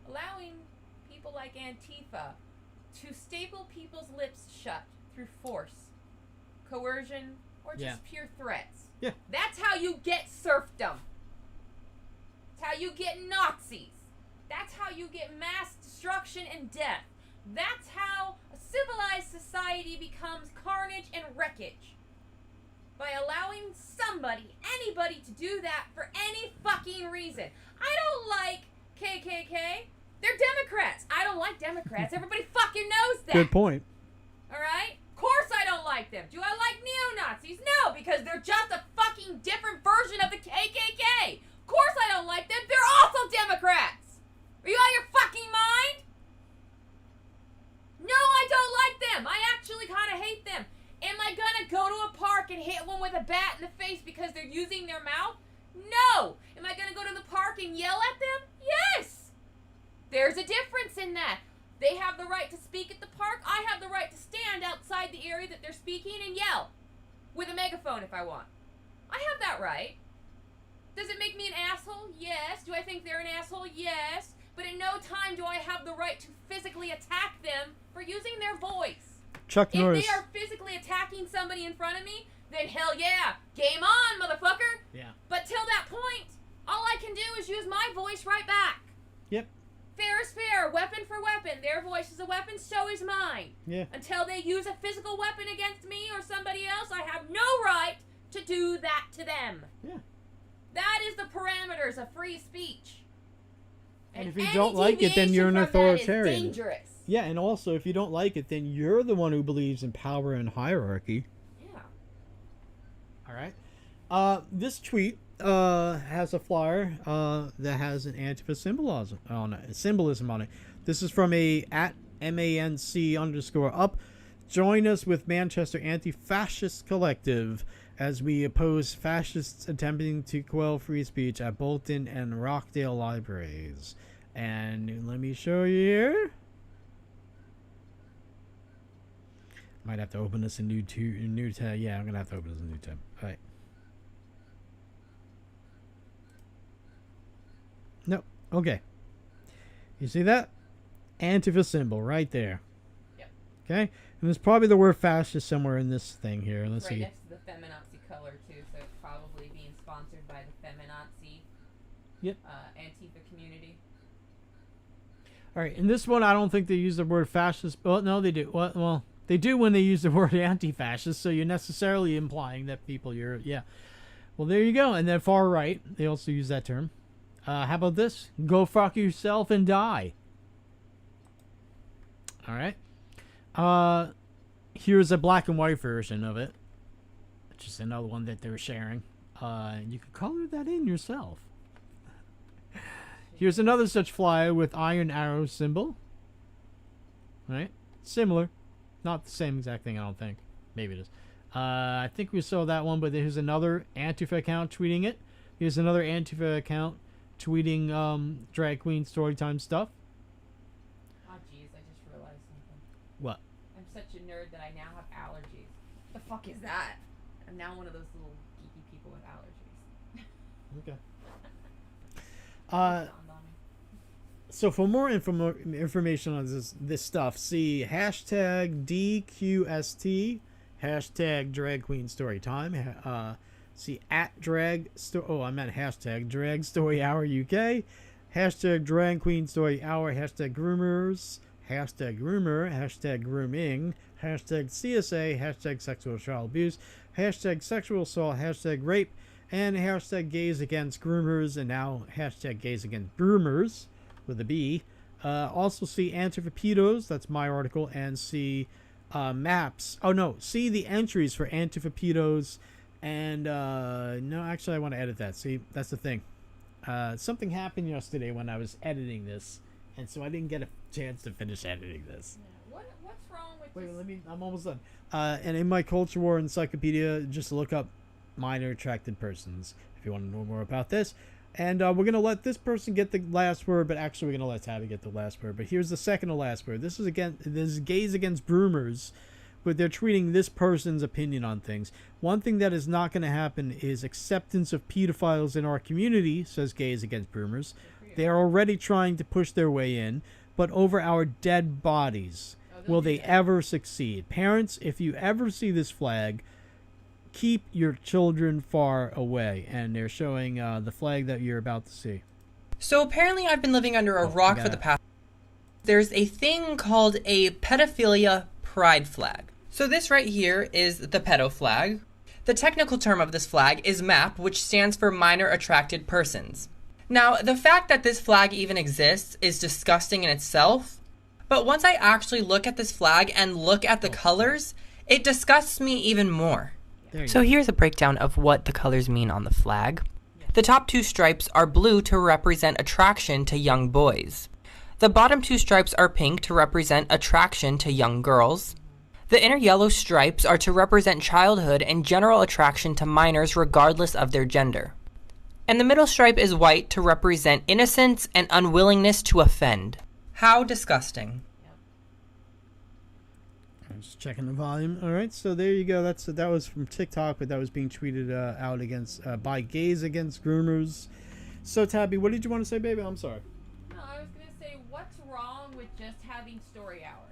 S2: Allowing people like Antifa to staple people's lips shut through force, coercion, or just pure threats.
S1: Yeah.
S2: That's how you get serfdom. That's how you get Nazis. That's how you get mass destruction and death. That's how a civilized society becomes carnage and wreckage. By allowing anybody to do that for any fucking reason. I don't like KKK. They're Democrats. I don't like Democrats. Everybody fucking knows that.
S1: Good point.
S2: Alright? Of course I don't like them. Do I like neo-Nazis? No, because they're just a fucking different version of the KKK. Of course I don't like them. They're also Democrats. Are you out of your fucking mind? No, I don't like them. I actually kind of hate them. Am I gonna because they're using their mouth? No! Am I gonna go to the park and yell at them? Yes! There's a difference in that. They have the right to speak at the park. I have the right to stand outside the area that they're speaking and yell. With a megaphone if I want. I have that right. Does it make me an asshole? Yes. Do I think they're an asshole? Yes. But in no time do I have the right to physically attack them for using their voice.
S1: Chuck Norris.
S2: If they are physically attacking somebody in front of me, then hell yeah. Game on, motherfucker.
S1: Yeah.
S2: But till that point, all I can do is use my voice right back.
S1: Yep.
S2: Fair is fair. Weapon for weapon. Their voice is a weapon, so is mine.
S1: Yeah.
S2: Until they use a physical weapon against me or somebody else, I have no right to do that to them.
S1: Yeah.
S2: That is the parameters of free speech.
S1: And if you don't like it, then you're an authoritarian.
S2: That is dangerous.
S1: Yeah, and also if you don't like it, then you're the one who believes in power and hierarchy.
S2: Yeah.
S1: All right. This tweet has a flyer that has an Antifa symbolism on it. This is from a @MANC_up. Join us with Manchester Anti-Fascist Collective as we oppose fascists attempting to quell free speech at Bolton and Rockdale libraries. And let me show you here. Might have to open this in new tab. Yeah, I'm gonna have to open this in a new tab. All right. No. Okay. You see that? Antifa symbol right there.
S2: Yep.
S1: Okay? And there's probably the word fascist somewhere in this thing here. Let's
S2: right
S1: see.
S2: next to the feminazi color too, so it's probably being sponsored by the feminazi Antifa community.
S1: All right, in this one, I don't think they use the word fascist. Well, no, they do. Well, they do when they use the word anti-fascist, so you're necessarily implying that people yeah. Well, there you go. And then far right, they also use that term. How about this? Go fuck yourself and die. All right. Here's a black and white version of it. Just another one that they're sharing. You can color that in yourself. Here's another such flyer with iron arrow symbol. Right? Similar. Not the same exact thing, I don't think. Maybe it is. I think we saw that one, but here's another Antifa account tweeting it. Here's another Antifa account tweeting drag queen storytime stuff.
S2: Oh jeez, I just realized something.
S1: What?
S2: I'm such a nerd that I now have allergies. What the fuck is that? I'm now one of those little geeky people with allergies.
S1: Okay. So for more information on this stuff, see hashtag DQST, hashtag drag queen story time, see hashtag drag story hour UK, hashtag drag queen story hour, hashtag groomers, hashtag groomer, hashtag grooming, hashtag CSA, hashtag sexual child abuse, hashtag sexual assault, hashtag rape, and hashtag gays against groomers, and now hashtag gays against groomers with a B. Also see Antifa pedos, that's my article, and see maps. Oh no, see the entries for Antifa pedos, and no, actually I want to edit that. See, that's the thing. Something happened yesterday when I was editing this, and so I didn't get a chance to finish editing this.
S2: What's wrong with
S1: I'm almost done. And in my culture war encyclopedia, just look up minor attracted persons if you want to know more about this. And we're going to let this person get the last word, but actually we're going to let Tabby get the last word. But here's the second to last word. This is gays against groomers, but they're treating this person's opinion on things. One thing that is not going to happen is acceptance of pedophiles in our community, says gays against groomers. They are already trying to push their way in, but over our dead bodies. Will they ever succeed? Parents, if you ever see this flag, keep your children far away. And they're showing the flag that you're about to see.
S3: So apparently I've been living under a rock for the past. There's a thing called a pedophilia pride flag. So this right here is the pedo flag. The technical term of this flag is MAP, which stands for minor attracted persons. Now, the fact that this flag even exists is disgusting in itself, but once I actually look at this flag and look at the colors, it disgusts me even more. So here's a breakdown of what the colors mean on the flag. The top two stripes are blue to represent attraction to young boys. The bottom two stripes are pink to represent attraction to young girls. The inner yellow stripes are to represent childhood and general attraction to minors regardless of their gender. And the middle stripe is white to represent innocence and unwillingness to offend. How disgusting.
S1: I'm just checking the volume. All right, so there you go. That was from TikTok, but that was being tweeted out against by gays against groomers. So Tabby, what did you want to say, baby? I'm sorry.
S2: No, I was gonna say, what's wrong with just having story hour?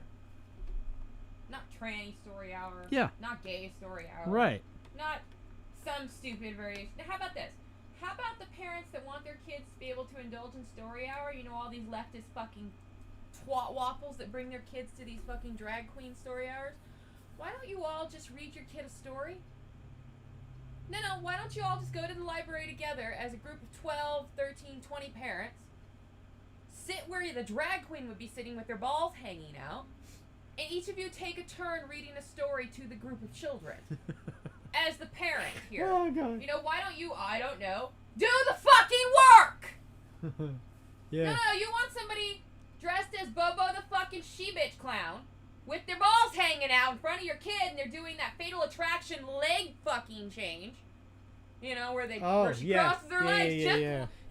S2: Not tranny story hour.
S1: Yeah.
S2: Not gay story hour.
S1: Right.
S2: Not some stupid variation. Now, how about this? How about the parents that want their kids to be able to indulge in story hour? You know, all these leftist fucking twat waffles that bring their kids to these fucking drag queen story hours. Why don't you all just read your kid a story? No, why don't you all just go to the library together as a group of 12, 13, 20 parents, sit where the drag queen would be sitting with their balls hanging out, and each of you take a turn reading a story to the group of children. As the parent here.
S1: Oh, God.
S2: You know, why don't you, I don't know, do the fucking work!
S1: Yeah.
S2: No, you want somebody dressed as Bobo the fucking she-bitch clown with their balls hanging out in front of your kid, and they're doing that fatal attraction leg fucking change. You know, where she crosses her legs.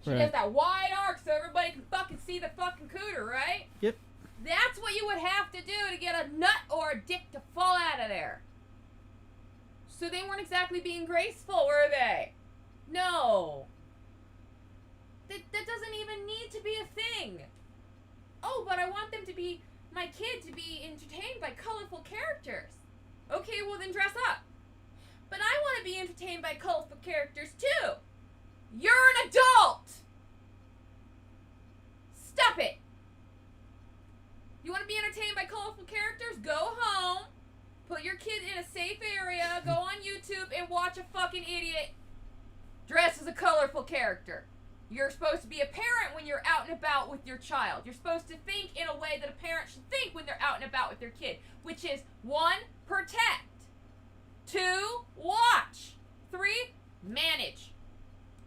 S2: She does that wide arc so everybody can fucking see the fucking cooter, right?
S1: Yep.
S2: That's what you would have to do to get a nut or a dick to fall out of there. So they weren't exactly being graceful, were they? No. That doesn't even need to be a thing. Oh, but I want them to be, my kid to be entertained by colorful characters. Okay, well then dress up. But I want to be entertained by colorful characters too. You're an adult. Stop it. You want to be entertained by colorful characters? Go home. Put your kid in a safe area, go on YouTube and watch a fucking idiot dress as a colorful character. You're supposed to be a parent when you're out and about with your child. You're supposed to think in a way that a parent should think when they're out and about with their kid, which is 1, protect. 2, watch. 3, manage.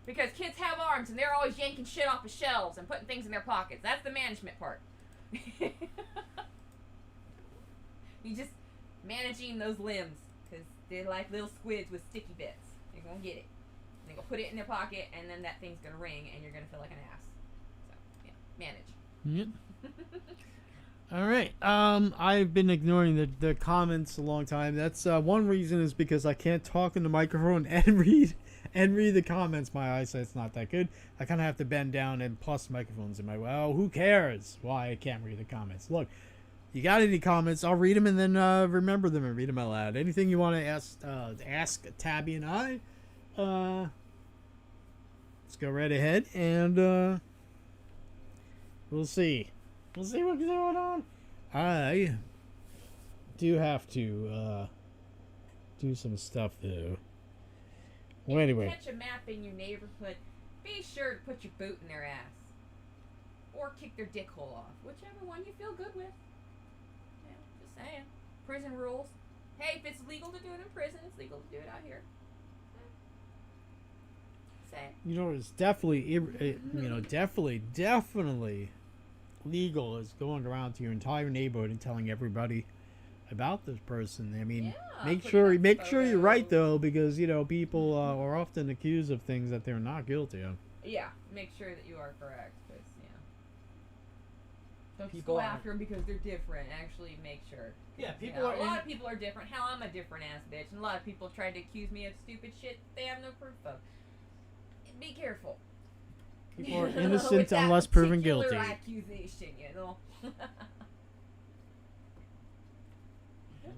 S2: Because kids have arms and they're always yanking shit off of shelves and putting things in their pockets. That's the management part. You just managing those limbs, because they're like little squids with sticky bits. You're gonna get it. They're gonna put it in their pocket, and then that thing's gonna ring, and you're gonna feel like an ass. So, yeah, manage.
S1: Yep. All right. I've been ignoring the comments a long time. That's one reason is because I can't talk in the microphone and read the comments. My eyesight's not that good. I kind of have to bend down, and plus microphones in my way. Oh, who cares? Why I can't read the comments? Look. You got any comments? I'll read them and then remember them and read them out loud. Anything you want to ask Tabby and I, let's go right ahead and we'll see. We'll see what's going on. I do have to do some stuff though. Well, anyway.
S2: If you catch a map in your neighborhood, be sure to put your boot in their ass or kick their dick hole off, whichever one you feel good with. Just saying. Prison rules. Hey, if it's legal to do it in prison, it's legal to do it out here. Say.
S1: You know, it's definitely, definitely legal is going around to your entire neighborhood and telling everybody about this person. I mean, make sure you're right though, because people are often accused of things that they're not guilty of.
S2: Yeah, make sure that you are correct. Don't just go after them because they're different. Actually, make sure.
S1: Yeah,
S2: a lot of people are different. Hell, I'm a different ass bitch, and a lot of people have tried to accuse me of stupid shit they have no proof of. Be careful.
S1: People are innocent unless proven guilty.
S2: Accusation,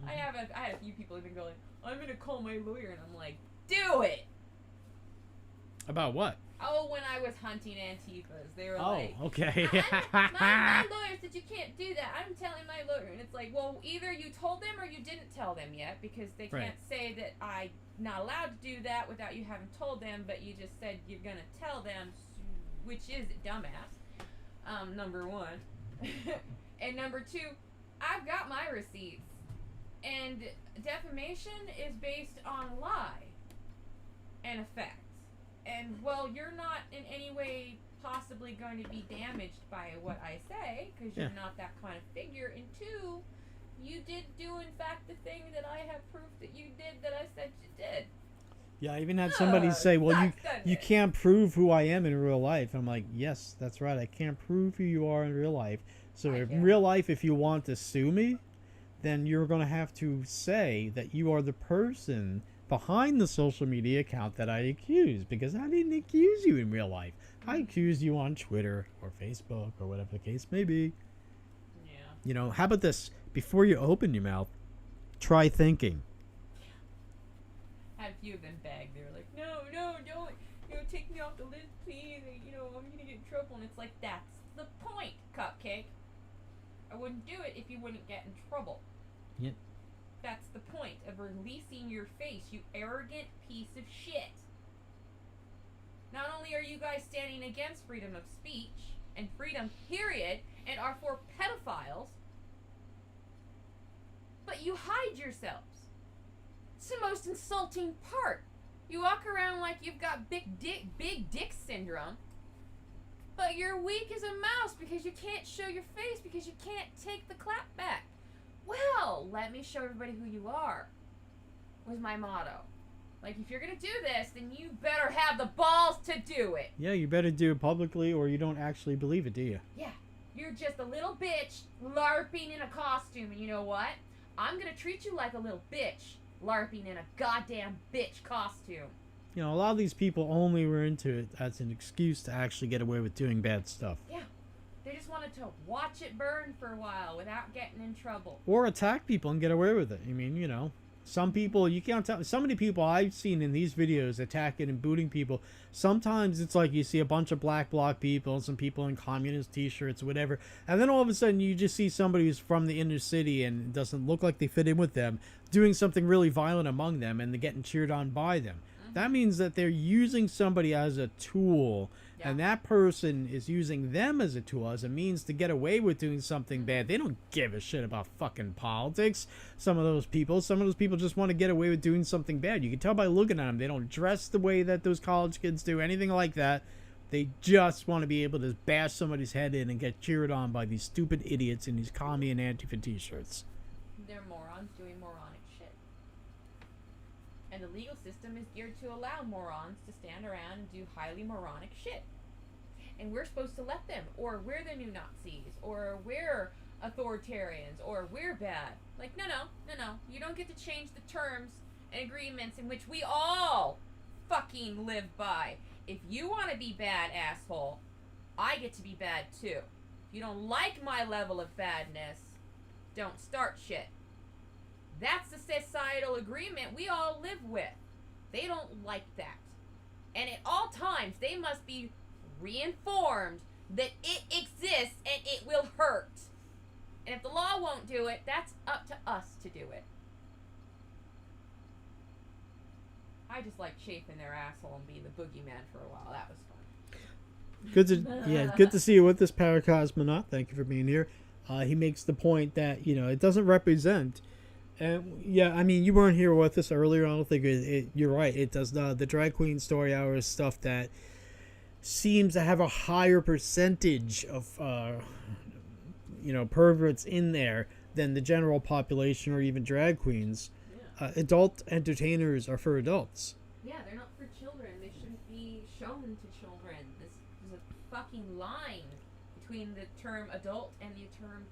S2: I had a few people even going, I'm gonna call my lawyer, and I'm like, do it.
S1: About what?
S2: Oh, when I was hunting Antifas, they were
S1: like, "Oh, okay."
S2: my lawyer said you can't do that. I'm telling my lawyer, and it's like, well, either you told them or you didn't tell them yet, because they can't say that I'm not allowed to do that without you having told them. But you just said you're gonna tell them, which is dumbass. Number one, and number two, I've got my receipts, and defamation is based on lie and effect. And, well, you're not in any way possibly going to be damaged by what I say, because you're not that kind of figure. And two, You did do, in fact, the thing that I have proof that you did that I said you did.
S1: Yeah, I even had somebody say, well, you can't prove who I am in real life. I'm like, yes, that's right. I can't prove who you are in real life. So in real life, if you want to sue me, then you're going to have to say that you are the person behind the social media account that I accused, because I didn't accuse you in real life. I accused you on Twitter or Facebook or whatever the case may be.
S2: Yeah.
S1: You know, how about this? Before you open your mouth, try thinking.
S2: Had a few of them beg. They were like, no, don't, take me off the list, please. I'm gonna get in trouble. And it's like, that's the point, Cupcake. I wouldn't do it if you wouldn't get in trouble.
S1: Yep.
S2: That's the point of releasing your face, you arrogant piece of shit. Not only are you guys standing against freedom of speech and freedom, period, and are for pedophiles, but you hide yourselves. It's the most insulting part. You walk around like you've got big dick syndrome, but you're weak as a mouse because you can't show your face because you can't take the clap back. Well, let me show everybody who you are, was my motto. Like, if you're going to do this, then you better have the balls to do it.
S1: Yeah, you better do it publicly or you don't actually believe it, do you?
S2: Yeah, you're just a little bitch LARPing in a costume, and you know what? I'm going to treat you like a little bitch LARPing in a goddamn bitch costume.
S1: You know, a lot of these people only were into it as an excuse to actually get away with doing bad stuff.
S2: Yeah. They just wanted to watch it burn for a while without getting in trouble.
S1: Or attack people and get away with it. I mean, you know, some people, you can't tell. So many people I've seen in these videos attacking and booting people. Sometimes it's like you see a bunch of black bloc people, some people in communist t-shirts, whatever. And then all of a sudden you just see somebody who's from the inner city and doesn't look like they fit in with them, doing something really violent among them, and they're getting cheered on by them. That means that they're using somebody as a tool, and that person is using them as a tool, as a means to get away with doing something bad. They don't give a shit about fucking politics. Some of those people just want to get away with doing something bad. You can tell by looking at them. They don't dress the way that those college kids do, anything like that. They just want to be able to bash somebody's head in and get cheered on by these stupid idiots in these commie and Antifa t-shirts.
S2: They're morons doing moronic shit. And the legal system is geared to allow morons to stand around and do highly moronic shit. And we're supposed to let them, or we're the new Nazis, or we're authoritarians, or we're bad. Like, no. You don't get to change the terms and agreements in which we all fucking live by. If you want to be bad, asshole, I get to be bad too. If you don't like my level of badness, don't start shit. That's the societal agreement we all live with. They don't like that. And at all times, they must be reinformed that it exists and it will hurt. And if the law won't do it, that's up to us to do it. I just like chafing their asshole and being the boogeyman for a while. That was fun.
S1: Good to see you with this Paracosmonaut. Thank you for being here. He makes the point that, you know, it doesn't represent. And yeah, I mean, you weren't here with us earlier. I don't think you're right. It does not. The drag queen story hour is stuff that seems to have a higher percentage of, perverts in there than the general population or even drag queens. Yeah. Adult entertainers are for adults.
S2: Yeah, they're not for children. They shouldn't be shown to children. This is a fucking line between the term adult and the term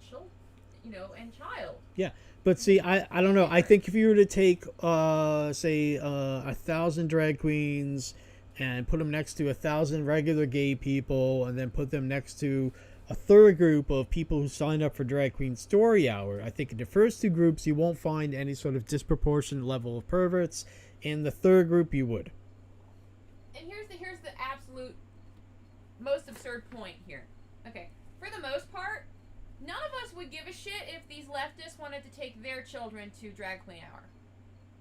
S2: and child.
S1: Yeah, but see, I don't know. I think if you were to take, say, 1,000 drag queens and put them next to 1,000 regular gay people, and then put them next to a third group of people who signed up for Drag Queen Story Hour, I think in the first two groups you won't find any sort of disproportionate level of perverts. In the third group, you would.
S2: And here's the absolute most absurd point here. Okay, for the most part, none of us would give a shit if these leftists wanted to take their children to Drag Queen Hour.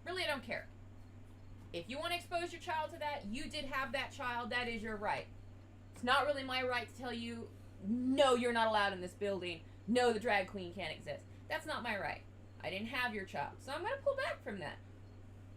S2: Really, I don't care. If you want to expose your child to that, you did have that child. That is your right. It's not really my right to tell you, no, you're not allowed in this building. No, the drag queen can't exist. That's not my right. I didn't have your child. So I'm going to pull back from that.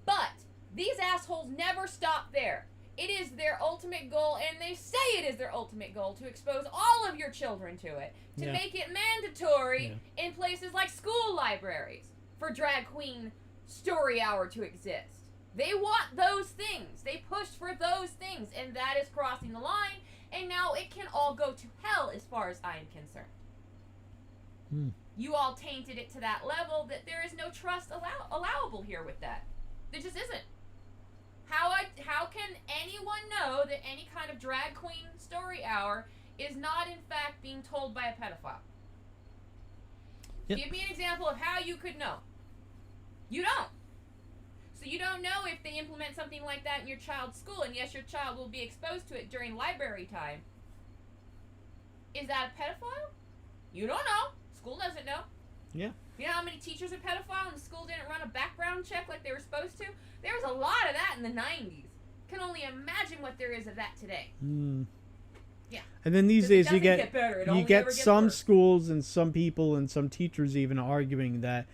S2: But these assholes never stop there. it is their ultimate goal, and they say it is their ultimate goal, to expose all of your children to it, to make it mandatory in places like school libraries for drag queen story hour to exist. They want those things. They pushed for those things, and that is crossing the line, and now it can all go to hell as far as I am concerned. You all tainted it to that level that there is no trust allowable here with that. There just isn't. How can anyone know that any kind of drag queen story hour is not in fact being told by a pedophile? Give me an example of how you could know. You don't. So you don't know if they implement something like that in your child's school, and yes, your child will be exposed to it during library time. Is that a pedophile? You don't know. School doesn't know.
S1: Yeah.
S2: You know how many teachers are pedophile and the school didn't run a background check like they were supposed to? There was a lot of that in the 90s. Can only imagine what there is of that today. Yeah.
S1: And then these days you get some
S2: worse.
S1: schools and some people and some teachers even arguing that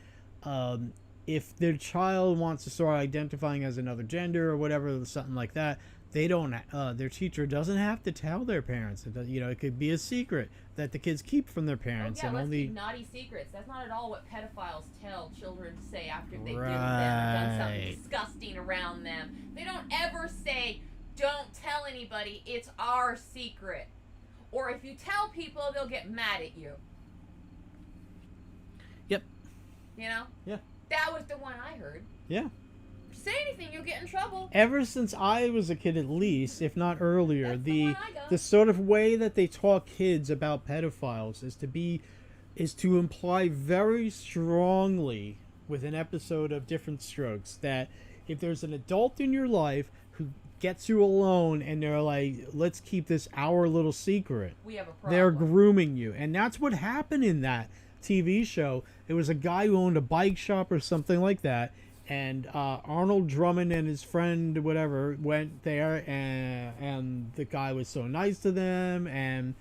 S1: if their child wants to start identifying as another gender or whatever, something like that, they don't. Their teacher doesn't have to tell their parents. It could be a secret that the kids keep from their parents.
S2: Let's keep naughty secrets. That's not at all what pedophiles tell children to say after they've given them or done something disgusting around them. They don't ever say, "Don't tell anybody. It's our secret." Or if you tell people, they'll get mad at you.
S1: Yep.
S2: You know?
S1: Yeah.
S2: That was the one I heard.
S1: Yeah.
S2: If you say anything, you'll get in trouble.
S1: Ever since I was a kid, at least, if not earlier,
S2: That's
S1: the
S2: one I got.
S1: sort of way that they talk kids about pedophiles is to imply very strongly with an episode of Different Strokes that if there's an adult in your life who gets you alone and they're like, let's keep this our little secret,
S2: we have a problem.
S1: they're grooming you. And that's what happened in that TV show. It was a guy who owned a bike shop or something like that, and Arnold Drummond and his friend whatever went there, and the guy was so nice to them, and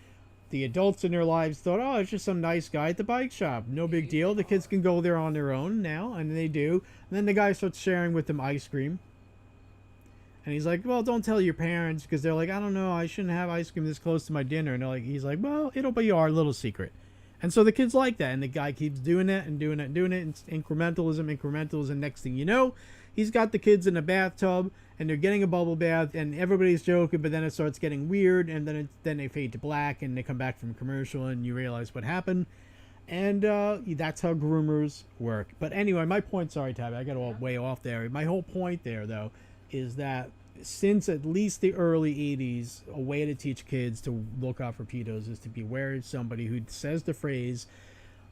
S1: the adults in their lives thought, oh, it's just some nice guy at the bike shop, no big deal, the kids can go there on their own now, and they do. And then the guy starts sharing with them ice cream, and he's like, well, don't tell your parents, because they're like, I don't know, I shouldn't have ice cream this close to my dinner. And he's like, well, it'll be our little secret. And so the kids like that, and the guy keeps doing it and doing it and doing it, and incrementalism. Next thing you know, he's got the kids in a bathtub, and they're getting a bubble bath, and everybody's joking, but then it starts getting weird, and then they fade to black, and they come back from commercial, and you realize what happened. And that's how groomers work. But anyway, my point, sorry, Tabby, I got all way off there. My whole point there, though, is that since at least the early 80s, a way to teach kids to look out for pedos is to beware of somebody who says the phrase,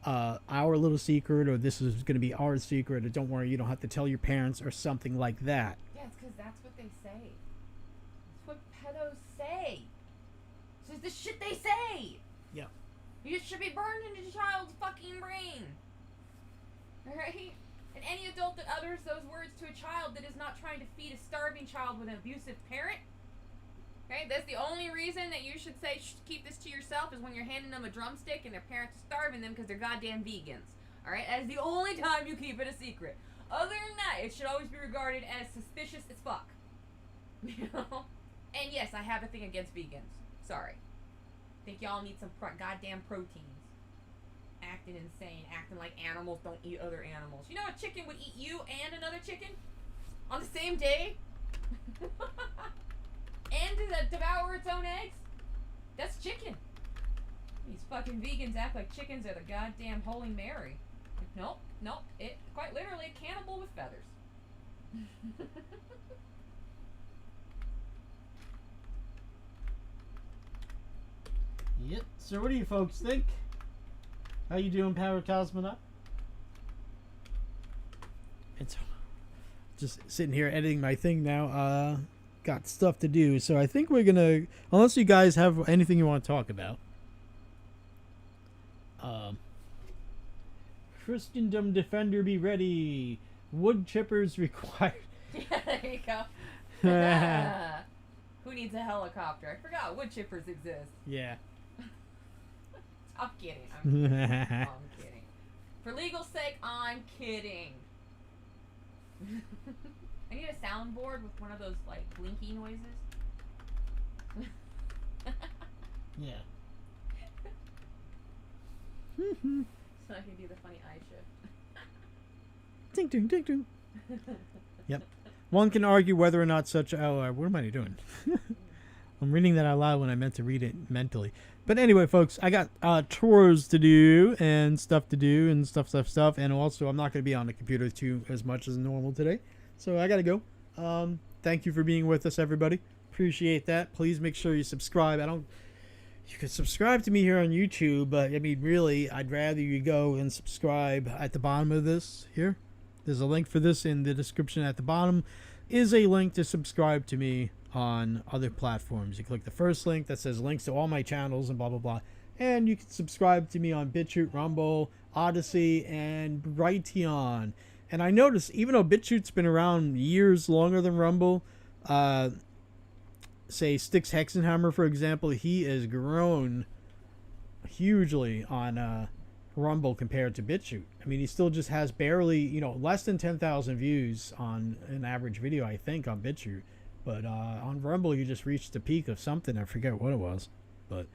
S1: our little secret, or this is going to be our secret, or don't worry, you don't have to tell your parents, or something like that.
S2: Yeah, it's because that's what they say. It's what pedos say. This is the shit they say.
S1: Yeah.
S2: You should be burned into your child's fucking brain. Alright? And any adult that utters those words to a child that is not trying to feed a starving child with an abusive parent, okay, that's the only reason that you should say, keep this to yourself, is when you're handing them a drumstick and their parents are starving them because they're goddamn vegans. Alright? That is the only time you keep it a secret. Other than that, it should always be regarded as suspicious as fuck. You know? And yes, I have a thing against vegans. Sorry. Think y'all need some goddamn proteins. Acting insane, acting like animals don't eat other animals. You know a chicken would eat you and another chicken on the same day? And devour its own eggs? That's chicken. These fucking vegans act like chickens are the goddamn Holy Mary. Nope, it quite literally a cannibal with feathers.
S1: Yep. So what do you folks think? How you doing, Power Cosmonaut? It's just sitting here editing my thing now. Got stuff to do, so I think we're gonna, unless you guys have anything you want to talk about. Christendom Defender, be ready. Wood chippers required.
S2: Yeah, there you go. Who needs a helicopter? I forgot wood chippers exist.
S1: Yeah.
S2: I'm kidding. I'm kidding. For legal sake, I'm kidding. I need a soundboard with one of those, like, blinky noises.
S1: Yeah.
S2: So I can do the funny eye shift.
S1: Ding, ding, ding, ding. Yep. One can argue whether or not such... Oh, what am I doing? I'm reading that out loud when I meant to read it mentally. But anyway, folks, I got chores to do and stuff to do and stuff. And also, I'm not going to be on the computer too as much as normal today. So I got to go. Thank you for being with us, everybody. Appreciate that. Please make sure you subscribe. You can subscribe to me here on YouTube, but I mean, really, I'd rather you go and subscribe at the bottom of this here. There's a link for this in the description at the bottom. Is a link to subscribe to me on other platforms. You click the first link that says links to all my channels and blah, blah, blah. And you can subscribe to me on BitChute, Rumble, Odyssey, and Brighteon. And I noticed, even though BitChute's been around years longer than Rumble, say Styx Hexenhammer, for example, he has grown hugely on Rumble compared to BitChute. I mean, he still just has barely, less than 10,000 views on an average video, I think, on BitChute. But on Rumble, you just reached the peak of something. I forget what it was. But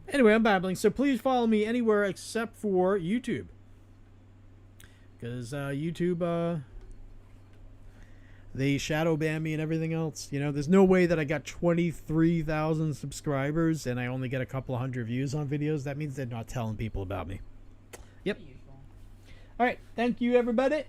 S1: anyway, I'm babbling. So please follow me anywhere except for YouTube. Because YouTube, they shadow ban me and everything else. There's no way that I got 23,000 subscribers and I only get a couple of hundred views on videos. That means they're not telling people about me. Yep. All right. Thank you, everybody.